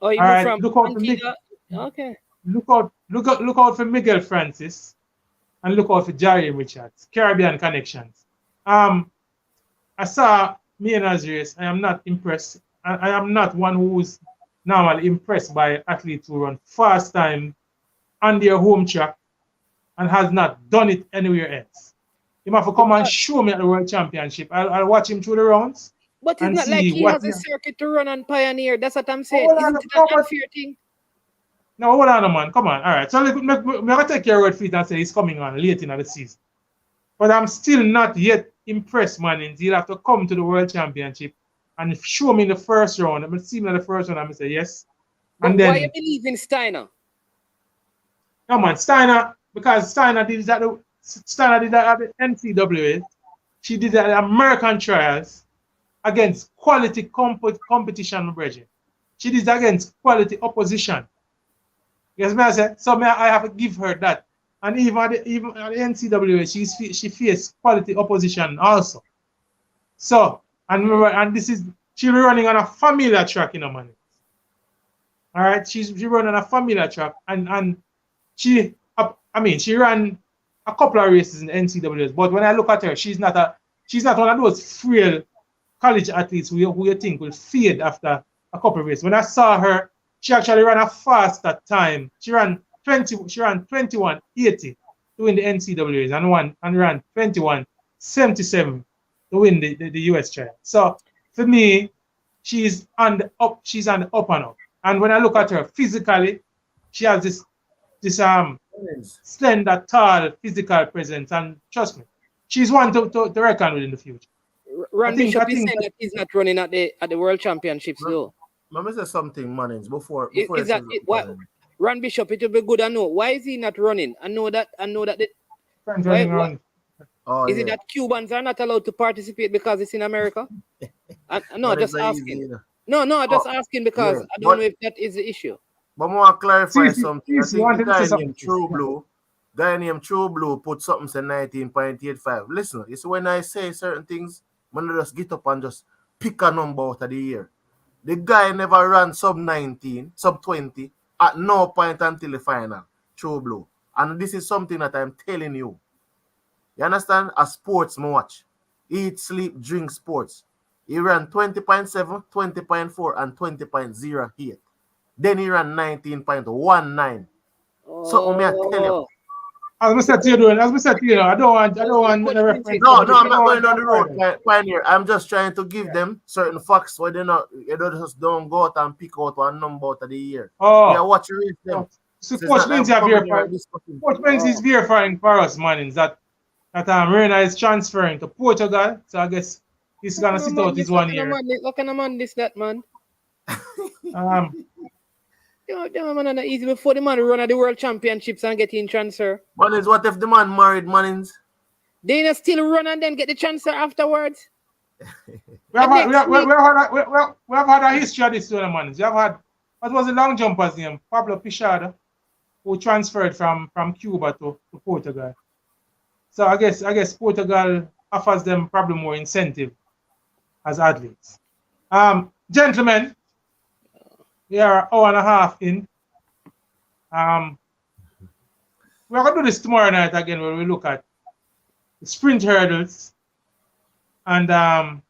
Oh, you right, from Antigua? Okay. Look out for Miguel Francis and look out for Jareem Richards. Caribbean connections. I saw Miana's race. I am not impressed. I am not one who's normally impressed by athletes who run fast time on their home track and has not done it anywhere else. He might have to come and show me at the World Championship. I'll watch him through the rounds. But it's not like he has a circuit to run and pioneer. That's what I'm saying. Isn't it an unfair thing? No, hold on, man. Come on. All right. So I'm going to take your word for it and say he's coming on late in the season. But I'm still not yet impressed, man. He'll have to come to the World Championship and show me in the first round. I'm going to see him in the first round. I'm going to say yes. And then, why you believe in Steiner? No, man. Steiner, because Steiner did that at the NCAA. She did that at American trials against quality competition, my brother. She did that against quality opposition. Yes, me I say. So I have to give her that. And even at the NCAA, she faced quality opposition also. So, and this is, she'll be running on a familiar track, you know, man. All right, she's running on a familiar track, and she ran a couple of races in the NCAAs. But when I look at her, she's not one of those frail college athletes who you think will fade after a couple of races. When I saw her, she actually ran a faster time. She ran 21:80 doing the NCAAs and ran 21:77 win the US trial. So for me, she's on the up and up. And when I look at her physically, she has this slender, tall physical presence, and trust me, she's one to reckon with in the future. Ron Bishop is saying that he's not running at the World Championships though. Let me say something, Mannings, before is that it, why, Ron Bishop, it will be good to know. Why is he not running? I know that is it that Cubans are not allowed to participate because it's in America? No, just asking. No, I just asking because I don't know if that is the issue. But I want to clarify something. Guy named True Blue put something to 19.85. Listen, it's when I say certain things, when I just get up and just pick a number out of the year. The guy never ran sub 19, sub 20 at no point until the final. True Blue. And this is something that I'm telling you. You understand? A sports watch. Eat, sleep, drink sports. He ran 20.7, 20.4, and 20.08. Then he ran 19.19. So me I tell you. As I said to you, I don't want the reference. No, I'm not going on the road, Pioneer. I'm just trying to give them certain facts where they not, you just don't go out and pick out one number out of the year. Yeah, what you read them. So Coach Lindsay is verifying for us, man, that Reina is transferring to Portugal. So I guess he's gonna sit out his 1 year. What kind of man this that man? Man, not easy before the man run at the World Championships and get in transfer. Mannings, what if the man married, Mannings? They still run and then get the transfer afterwards. We have had a history of this to the Mannings. We have had, what was the long jumper's name? Pablo Pichada, who transferred from Cuba to Portugal. So I guess Portugal offers them probably more incentive as athletes. Gentlemen, we are an hour and a half in. We're going to do this tomorrow night again where we look at the sprint hurdles and the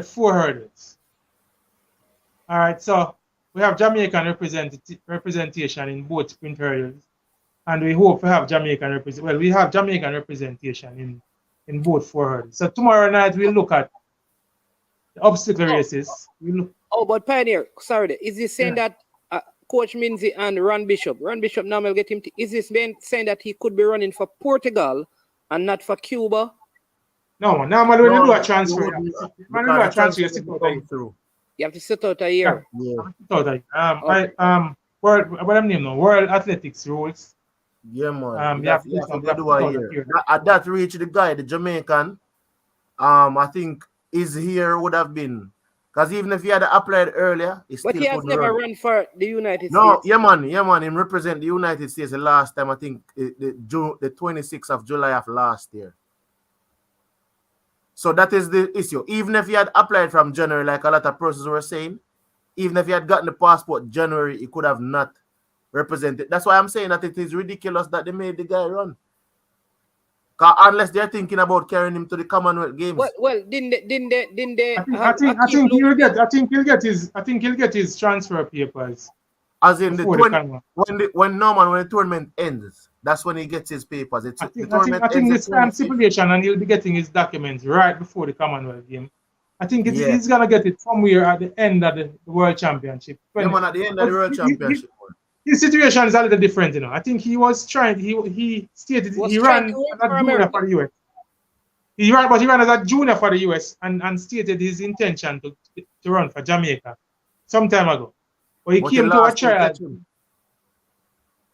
4 hurdles. All right, so we have Jamaican representation in both sprint hurdles, and we hope we have Jamaican representation in both 4 hurdles. So tomorrow night we'll look at the obstacle races. But Pioneer, sorry, is this saying that Coach Minzy and Ron Bishop now will get him? Is this saying that he could be running for Portugal and not for Cuba? No, normally when you do a transfer, you have to sit out a year. World Athletics rules. Yeah, man. At that reach, the guy, the Jamaican, I think his here would have been. Because even if he had applied earlier, he has never run for the United States. No, yeah, man. He represent the United States the last time, I think, the 26th of July of last year. So that is the issue. Even if he had applied from January, like a lot of persons were saying, even if he had gotten the passport January, he could have not represented. That's why I'm saying that it is ridiculous that they made the guy run. Unless they're thinking about carrying him to the Commonwealth Games. Well, didn't they? I think he'll get his transfer papers. As in when the tournament ends, that's when he gets his papers. I think this time stipulation, and he'll be getting his documents right before the Commonwealth game. I think he's gonna get it somewhere at the end of the World Championship. At the end of the World Championship. His situation is a little different, you know. I think he was trying. He stated he ran as a junior for the US. He ran as a junior for the US and stated his intention to run for Jamaica some time ago. But he came to a trials.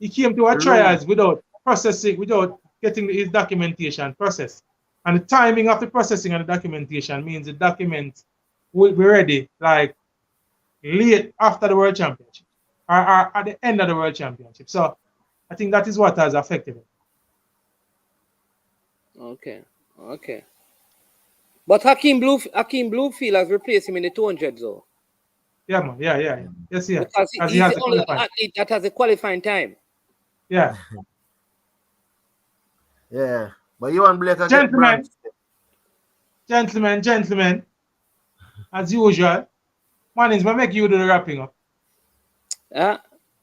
He came to a trials without processing, without getting his documentation processed. And the timing of the processing of the documentation means the documents will be ready like late after the World Championship. Are at the end of the World Championship. So I think that is what has affected it. Okay. But Hakeem Bluefield has replaced him in the 200 though. Yeah, man. Yeah. Yes, yeah. Because he's the only athlete that has a qualifying time. Yeah. Yeah. But you and Blake are Gentlemen. As usual. Mannings, we'll make you do the wrapping up.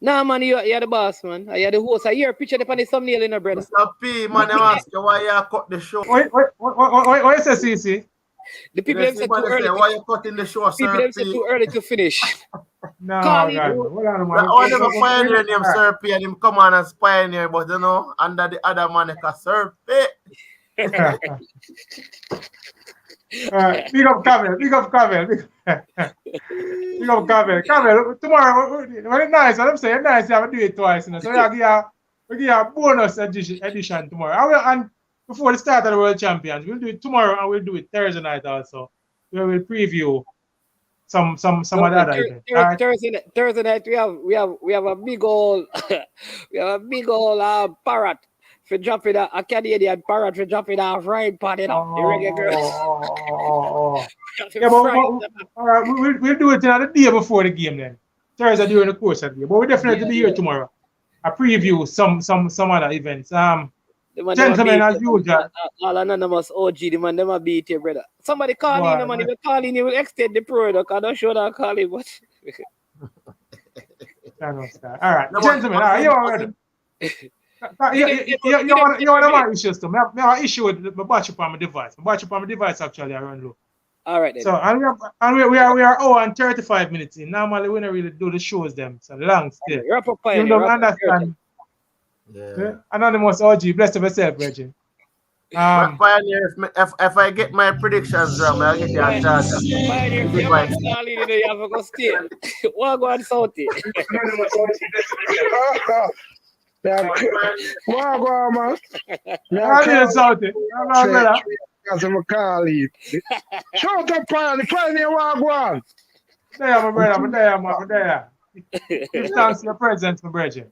Nah, man, you're the boss, man. You're the host. I hear a picture up on the thumbnail in a brother. Mr. P, man, I ask you why you cut the show. What you say, CC? The people them said too early. Why you cutting the show, People Sir them said P? too early to finish. No, Carley, God. Hold on, man. I never pioneer name Sir P and him come on as pioneer, but you know, under the other man, Sir P. Big up Cavill. Big up Cavill. Tomorrow, when it's nice, I'm saying nice, you have to do it twice. You know? So we give you a bonus edition tomorrow. And before the start of the World Champions, we'll do it tomorrow and we'll do it Thursday night also. We will preview some of the other events. Thursday night we have a big old parrot for dropping a Canadian parrot for dropping off right party the reggae girls. Yeah, but all right, we'll do it the day before the game then. Thursday during the course of the game. But we'll definitely be here tomorrow. I preview some other events. Gentlemen, as usual. All anonymous OG, the man never beat you, brother. Somebody call in, man. If you call in, you will extend the product. I'm not sure that call in, but all right, gentlemen, all right, you already. You want my issues too. I have an issue with my battery on my device. My battery on my device actually I run low. All right then. So and we are and 35 minutes in. Normally we don't really do the shows them. So long still. You're up a You don't understand. Yeah. Anonymous OG, bless yourself, Reggie. Pioneer, if I get my predictions wrong, I'll get you a charge. Pioneer, you have to go stay. What go on Southie? What go on, man? Southie. As I'm a Kerley. Shout out Pioneer, what go on? There, my brother, I'm there. Give thanks to your presence, my brother.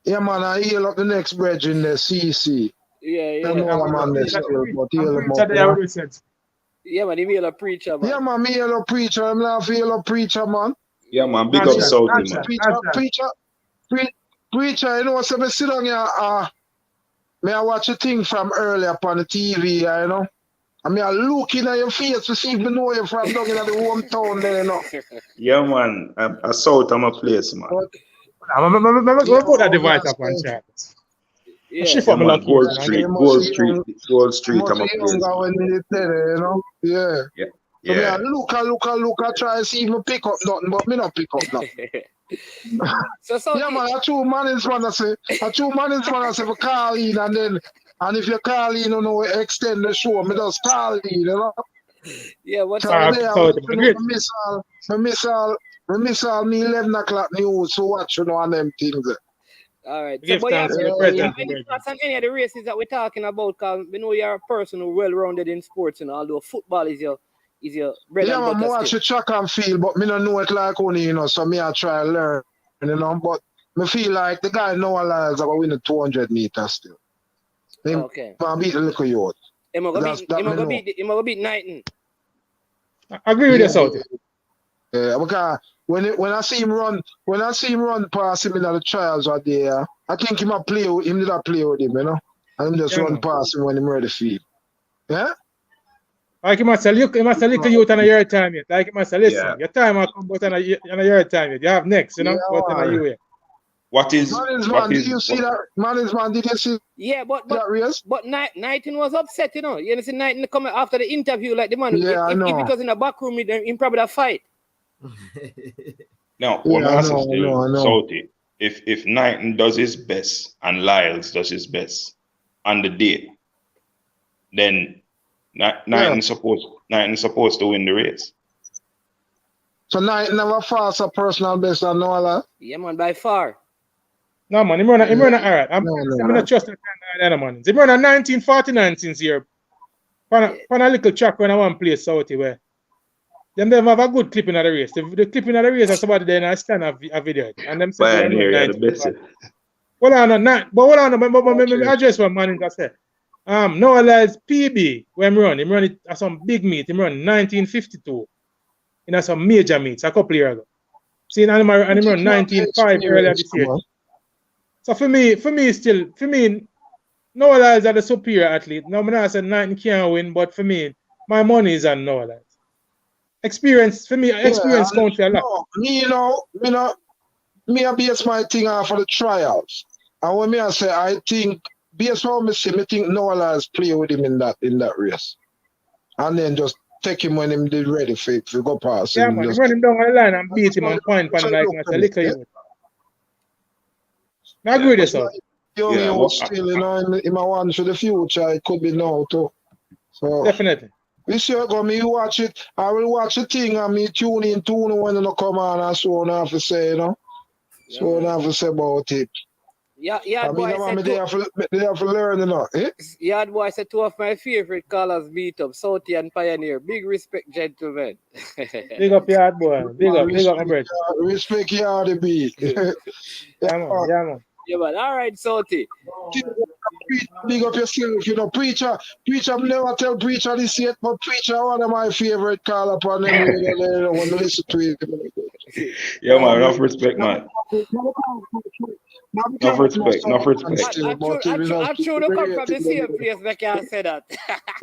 Yeah, man, I heal up the next bridge in the CC. Yeah. I'm man, yeah, man, he be a preacher, man. Yeah, man, me a preacher. I'm not a preacher, man. Yeah, man, big up Southie, man. Preacher, you know, so I sit down here, may I watch a thing from earlier upon the TV, you know? I mean, I look in at your face to see if I know you from down in the hometown there, you know? Yeah, man, I South, I'm a place, man. I'm put that device up on chat. Yeah, Shift up my Gold Street, I'm a place. You know? Yeah. Yeah. I look, I try to see if I pick up nothing, but me not pick up nothing. So yeah, man, I two man is man I say for call in and if you call in, you know, extend the show, me just call in, you know. Yeah, what's up? I miss all me 11 o'clock news, so watch, you know, on them things. All right. So, but you have any thoughts on any of the races that we're talking about? Because we know you're a person who well-rounded in sports, and although football is your bread and butter. Yeah, I watch the track and field, but me don't know it like only, you know, so me I try to learn, you know, but me feel like the guy know a lot about winning 200 meters still. Okay. I beat the little youth. Am I gonna beat Knighton? I agree with you, Southie. Yeah, because when I see him run past him in the trials right there, I think he might play with him, did not play with him, you know? And him just run past him when he's ready to field. Yeah? Like he must say, look, youth on a year time yet. Like he must say, listen, your time will come but on a year time yet. You have next, you know, but in a year. What is did you see that? Did you see that race? But Knighton was upset, you know. You see Knighton coming after the interview, like the man, if it was in a back room, he probably would fight. Now, Southie, if Knighton does his best and Lyles does his best on the day, then Knighton's supposed to win the race. So Knighton never fast a personal best than Noah? Yeah, man, by far. No, man, he run alright. I'm not trust that kind of man. He run a 1949 since here. On a little track when I want to play Southie where them have a good clip in the race. The clip in the race is somebody there and I stand a video. And them say the best. Hold on, I address what man I said. Noah Lyles PB when he run it at some big meet, he run 1952 in some major meets a couple years ago. See, and he run 1905 earlier this year. So for me, Noah Lyles are the superior athlete. Now, I'm not saying Knighton can't win, but for me, my money is on Noah Lyles. Experience, for me, counts a lot. Me, you know, me I base my thing off of the trials. And when me I say I think based on me see, me think Noah has play with him in that race. And then just take him when him did ready for go past Yeah, him. man. Just, Run him down the line and beat him and point so like look that's at a it, little yeah. youth. I agree with But yourself. young Yeah, youth well, still, you know, in my one for the future, it could be now too. So Definitely. we see how go me watch it. I will watch the thing and me tune in when it come on and so on I have to say, you know. So I have to say about it. Yeah, I mean, boy, they have to learn, you know. Eh? Yard boy said two of my favorite callers meet up, Southie and Pioneer. Big respect, gentlemen. Big up Yard boy. Big up my brother. Respect you the beat. Yeah, man. Yeah, man. All right, Southie. Big up yourself, you know, preacher, never tell preacher this yet, but preacher one of my favorite call upon them radio when I listen to it. yeah, man, enough respect, man. Enough respect. I'm sure to come from the same place, I can't say that.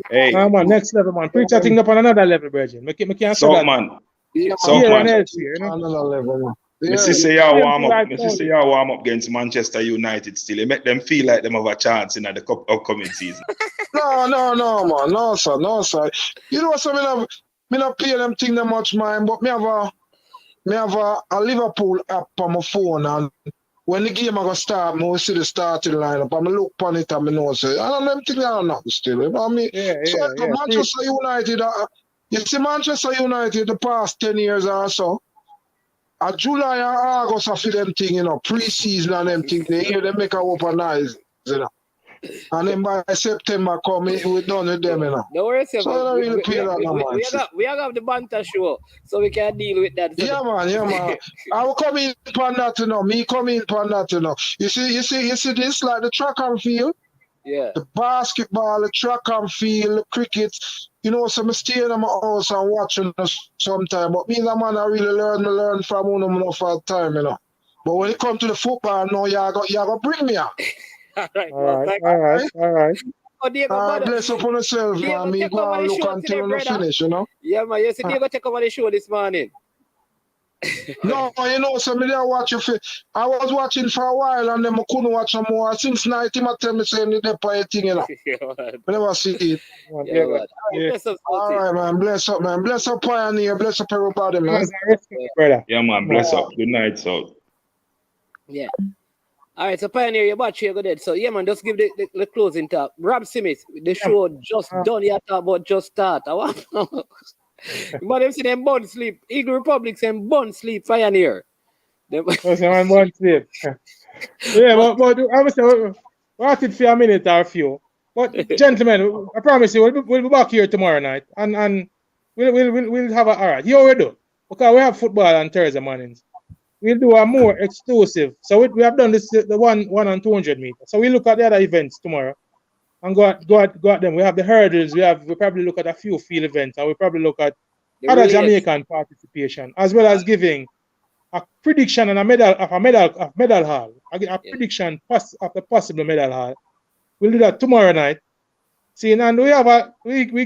Hey, Man, next level, man. Preacher thing up on another level, Virgin. Me can't say so that. man, Yeah, so Here man. and elsewhere, you know. another level, man. Me Yeah. see y'all warm up. Right Me see y'all warm up against Manchester United still. It make them feel like them have a chance in the upcoming season. No, man. No, sir. You know what, me not pay them thing that much mind, but me have a Liverpool app on my phone, and when the game I go start, me will see the starting lineup. I look on it and I know say, I don't know them thing I don't know still. You know what I mean? So Manchester United, you see Manchester United the past 10 years or so. July and August I feel them thing, you know, pre-season and them thing. They hear them make a open eyes, you know. And then by September come, we're done with them, you know. Don't worry, So I don't really pay that no man. we have the banter show, so we can deal with that. Yeah, man. I will come in upon that, you know. Me come in upon that, you know. You see this like the track and field. Yeah. The basketball, the track and field, the cricket. You know, so I stay in my house and watching sometimes. But me and the man I really learn from one for time, you know. But when it comes to the football, no, you got bring me out. All right. All right. Oh, Diego, bless up on yourself, Diego, man. Me go and look until we finish, you know. Yeah, man. You see, Diego take over the show this morning. No, you know, so me there watch you. I was watching for a while and then I couldn't watch no more. Since night, he tell me saying the pay thing, you know. I never see it. Yeah, man. Bless up, all right, man. Bless up, man. Bless up, Pioneer. Bless up, everybody, man. Yeah, man. Bless up. Good night, so. Yeah. All right, so Pioneer, your battery you go dead. So yeah, man, just give the closing talk. Rob Smith, the show just done. You talk about just start. I want but them see them bun sleep. Eagle Republic them bun sleep. Pioneer. Man, bun sleep. Yeah, but I was watch it for a minute or a few. But gentlemen, I promise you, we'll be back here tomorrow night, and we'll have a all right. You already do because we have football on Thursday mornings. We'll do a more exclusive. So we have done this the 1 and 200 meters. So we look at the other events tomorrow and go at them. We have the hurdles. We probably look at a few field events, and we probably look at other Jamaican participation, as well as giving a prediction and a medal haul. A prediction of the possible medal haul. We'll do that tomorrow night. See, and we have we do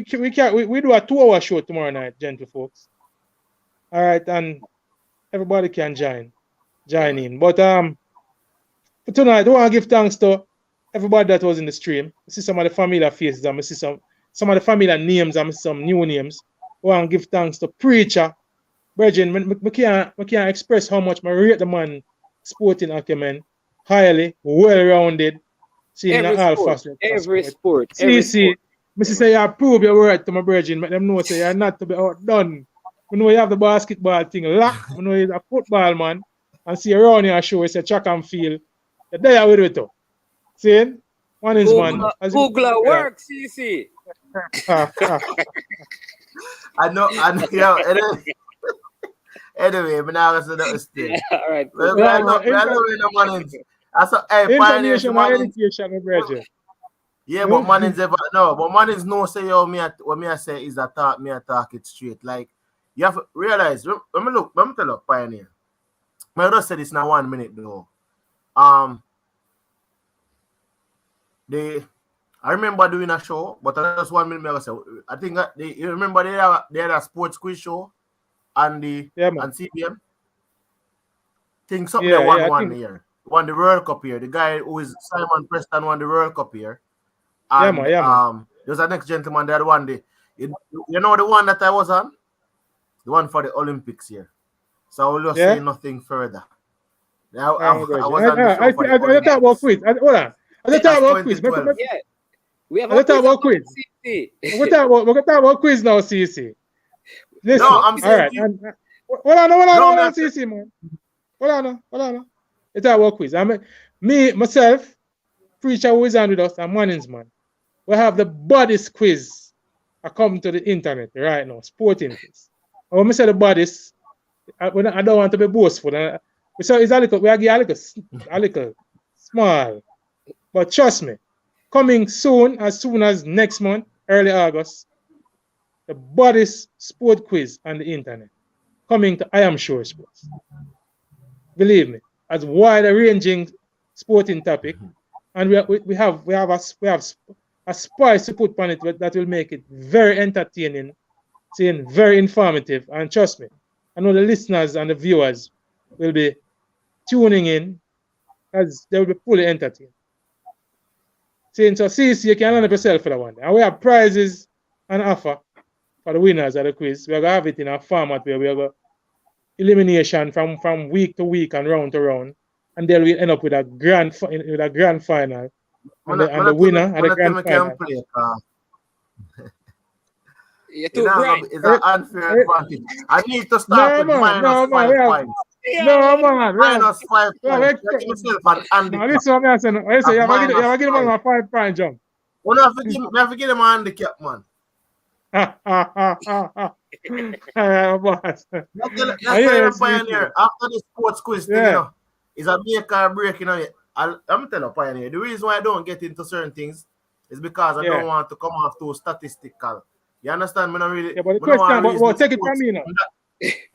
a 2-hour show tomorrow night, gentle folks. All right, and everybody can join in. But for tonight, I want to give thanks to everybody that was in the stream. I see some of the familiar faces, I see some of the familiar names, I see some new names. I want to give thanks to Preacher. Virgin, I can't express how much I rate the man sporting acumen, highly, well-rounded, seeing all facets. Every sport. See, say you prove your word to my virgin, make them know say you're not to be outdone. We know you have the basketball thing locked. We know you're a football man. And see around here show it's a track and field. You're there with it too. See? One is one. Google works, CC. I know, yeah. Anyway, but now let's do that still. All right. I know the money. Information and education, brother. Yeah, but Mannings but Mannings no say what me I say is that talk it straight. Like you have to realize, let me tell you, Pioneer. I just said this now 1 minute though. I remember doing a show, but just 1 minute I say I think you remember they had a sports quiz show on the on CBM. think something Yeah, they won yeah, I one think- year. Won the World Cup here. The guy who is Simon Preston won the World Cup here. Yeah, And man, yeah, man. there's a next gentleman that won the you know the one that I was on? The one for the Olympics here. So I will just say nothing further. Now I was on the show for the I talk about quiz. Hold on. I talk about quiz. 2012. Yeah. We have I talk about quiz. CC. We're talking about quiz now, CC. Listen, No, I'm all saying right. you- Hold on, that's- CC, man. Hold on. It's our quiz. Myself, Preacher who is on with us, and Mannings, man. We have the bodies quiz. I come to the internet right now, sporting quiz. And when I say the bodies, I don't want to be boastful. So it's a little small. But trust me, coming soon as next month, early August, the bodies sport quiz on the internet. Coming to I Am Sure Sports. Believe me, as wide ranging sporting topic, and we have a spice to put on it that will make it very entertaining, very informative, and trust me, I know the listeners and the viewers will be tuning in as they will be fully entertained. So CC, you can learn up yourself for that one. And we have prizes and offer for the winners of the quiz. We're going to have it in a format where we have elimination from week to week and round to round. And then we end up with a grand final. And the winner of the grand final. You're too bright. It's an unfair advantage. I need to start with minus 5 points. No, man. Minus 5 points. Give myself an handicap. Listen what I'm saying. Listen, you have to give him a 5-point jump. Well, I have to give him a handicap, man. Boss. Let's Pioneer. After the sports quiz thing, you know, it's a make or break, you know. I'm telling you, Pioneer, the reason why I don't get into certain things is because I don't want to come off too statistical. You understand? Me not really, yeah, but the question, take it from me now.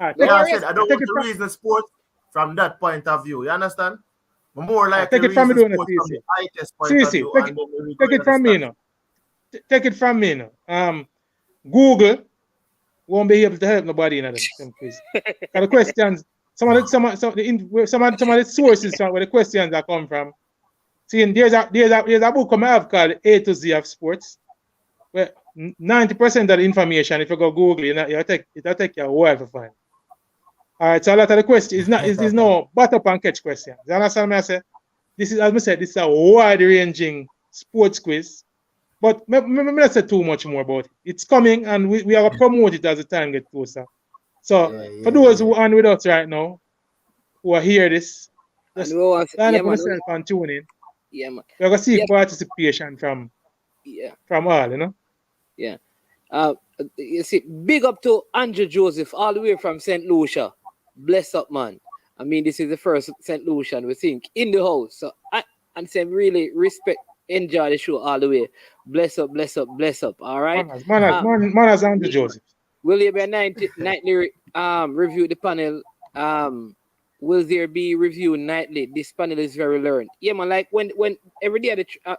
I said I don't want to reason sports from that point of view. You understand? But more like take it from me, from the highest point of view. Take it from me now. Take it from me now. Google won't be able to help nobody in them quiz. The questions, some of the sources where the questions are come from. See, there's a book I have called A to Z of Sports, where 90% of the information, if you go Google, it'll take you a while to find. All right, so a lot of the questions is no butt up and catch questions. You understand me? I say this is, as I said, this is a wide-ranging sports quiz. But let's say too much more about it. It's coming, and we are promote it as the time gets closer. So for those who are with us right now, who are hear this, just line up yourself and tune in. Yeah, man. We're gonna see participation from all, you know. Yeah. You see, big up to Andrew Joseph, all the way from St. Lucia. Bless up, man. I mean, this is the first St. Lucian, we think, in the house. So I'm saying really respect, enjoy the show all the way. Bless up. All right. Manners Andrew Joseph. Will there be a nightly review the panel? Will there be review nightly? This panel is very learned. Yeah, man. Like when every day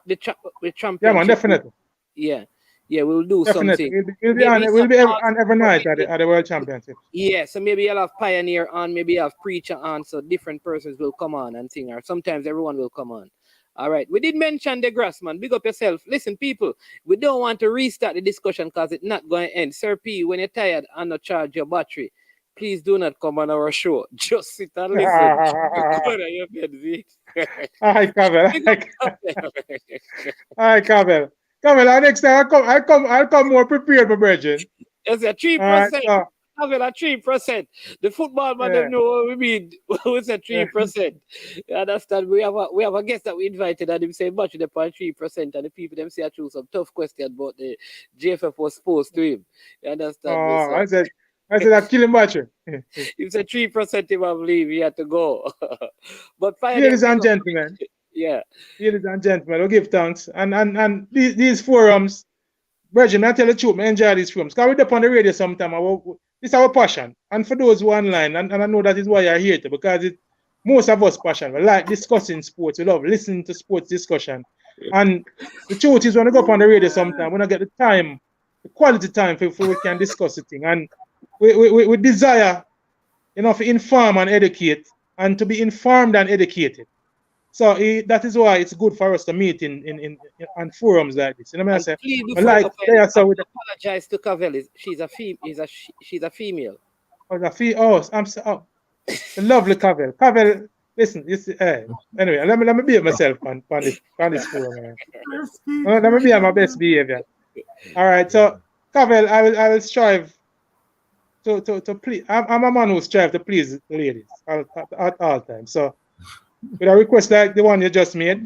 the championship. Yeah, man. Definitely. Yeah, we'll do definitely. something. We'll be on every night at the World Championship. Yeah, so maybe you'll have Pioneer on, maybe you'll have Preacher on, so different persons will come on and sing, or sometimes everyone will come on. All right, we did mention the grass, man. Big up yourself. Listen, people, we don't want to restart the discussion because it's not going to end. Sir P, when you're tired and not charge your battery, please do not come on our show. Just sit and listen. Hi, Kabel. Hi, Kabel. Kabel, next time I'll come more prepared, my brethren. It's a 3%. Having a 3%. The football man don't know what we mean. It's a 3%. You understand? We have a guest that we invited and him say much the 3%, and the people them say I choose some tough question about the JFF was supposed to him. You understand? Oh, I said I kill him battery. He said 3% him I believe he had to go. But ladies and gentlemen. Yeah. Ladies and gentlemen, we'll give thanks. And these forums, brethren, I tell the truth, I enjoy these forums. Because we're up on the radio sometime. This is our passion. And for those who are online, and I know that is why you're here too, because most of us passion. We like discussing sports. We love listening to sports discussion. And the truth is when we go up on the radio sometime, we don't get the time, the quality time for we can discuss the thing. And we desire, to inform and educate and to be informed and educated. So that is why it's good for us to meet in on forums like this. You know what I say? Please, I like they are so with apologize to Kerley. She's a female. I'm so the lovely Cavill. Cavill, listen, anyway, let me behave myself on this forum. Let me be on my best behavior. All right, so Cavill, I will strive to please. I'm a man who strive to please the ladies at all times. So with a request like the one you just made,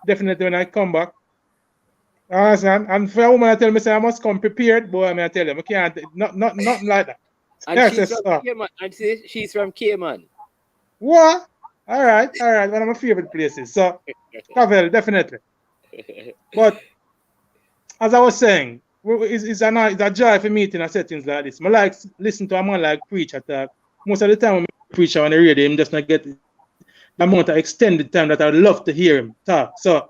definitely when I come back. And for a woman, I tell me say I must come prepared, boy. I tell you, I can't nothing like that. And she's from Cayman. What? All right. One of my favorite places. So, Cavill, definitely. But as I was saying, it's a joy for meeting at settings like this. I like listen to a man like preacher talk. Most of the time when I preach on the radio, him just not get the amount of extended time that I would love to hear him talk. So,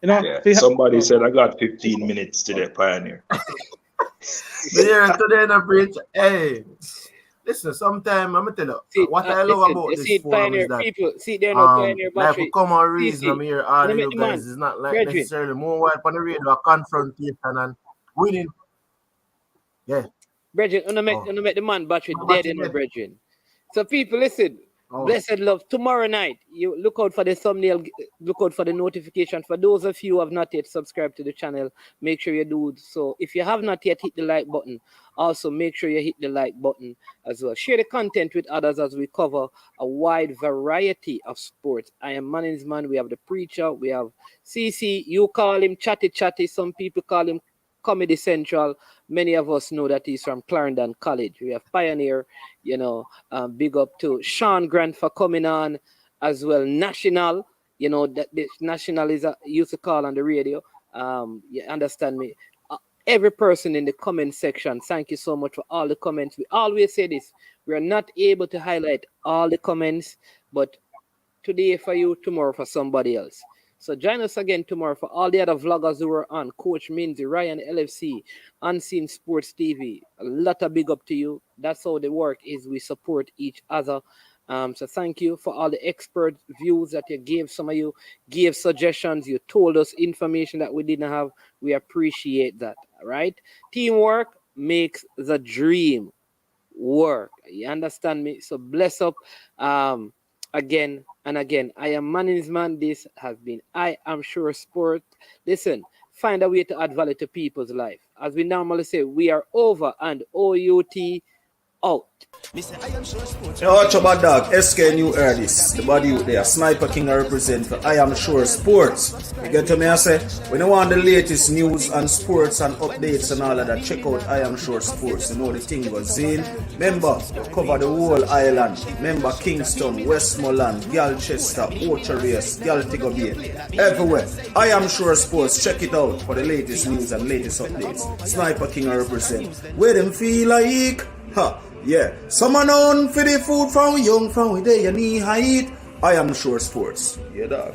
you know, somebody said I got 15 minutes today, Pioneer. Today the preach. Hey, listen, sometimes I'm gonna tell you what I love about this forum is that people there no Pioneer like we come on reason I'm here all you guys is not like necessarily more while on the radio a confrontation and winning. Yeah. Brethren, make the man battery dead in the brethren. So people listen. Blessed love. Tomorrow night, you look out for the thumbnail, look out for the notification. For those of you who have not yet subscribed to the channel, make sure you do so. If you have not yet hit the like button, also make sure you hit the like button as well. Share the content with others as we cover a wide variety of sports. I am Manning's man. We have the preacher. We have CC. You call him Chatty. Some people call him Comedy Central. Many of us know that he's from Clarendon College. We have Pioneer, big up to Sean Grant for coming on as well. National, that this National is used to call on the radio. You understand me? Every person in the comment section, thank you so much for all the comments. We always say this. We are not able to highlight all the comments, but today for you, tomorrow for somebody else. So join us again tomorrow for all the other vloggers who are on. Coach Minzy, Ryan LFC, Unseen Sports TV. A lot of big up to you. That's how the work is. We support each other. So thank you for all the expert views that you gave. Some of you gave suggestions. You told us information that we didn't have. We appreciate that. All right. Teamwork makes the dream work. You understand me? So bless up. Again and again, I am Manning's man. This has been I Am Sure Sport. Listen, find a way to add value to people's life. As we normally say, we are over and OUT out. Yo, watch about dog, SK New This. The body out there, Sniper King I represent for I Am Sure Sports. You get to me, I say, when you want the latest news and sports and updates and all of that, check out I Am Sure Sports. You know the thing goes in. Remember, you cover the whole island. Remember Kingston, Westmoreland, Galchester, Ocho Race, Galtigo Bay. Everywhere. I Am Sure Sports. Check it out for the latest news and latest updates. Sniper King I represent. Where them feel like? Yeah, someone on for the food from young from we day you need height. I Am Sure Sports. Yeah, dog.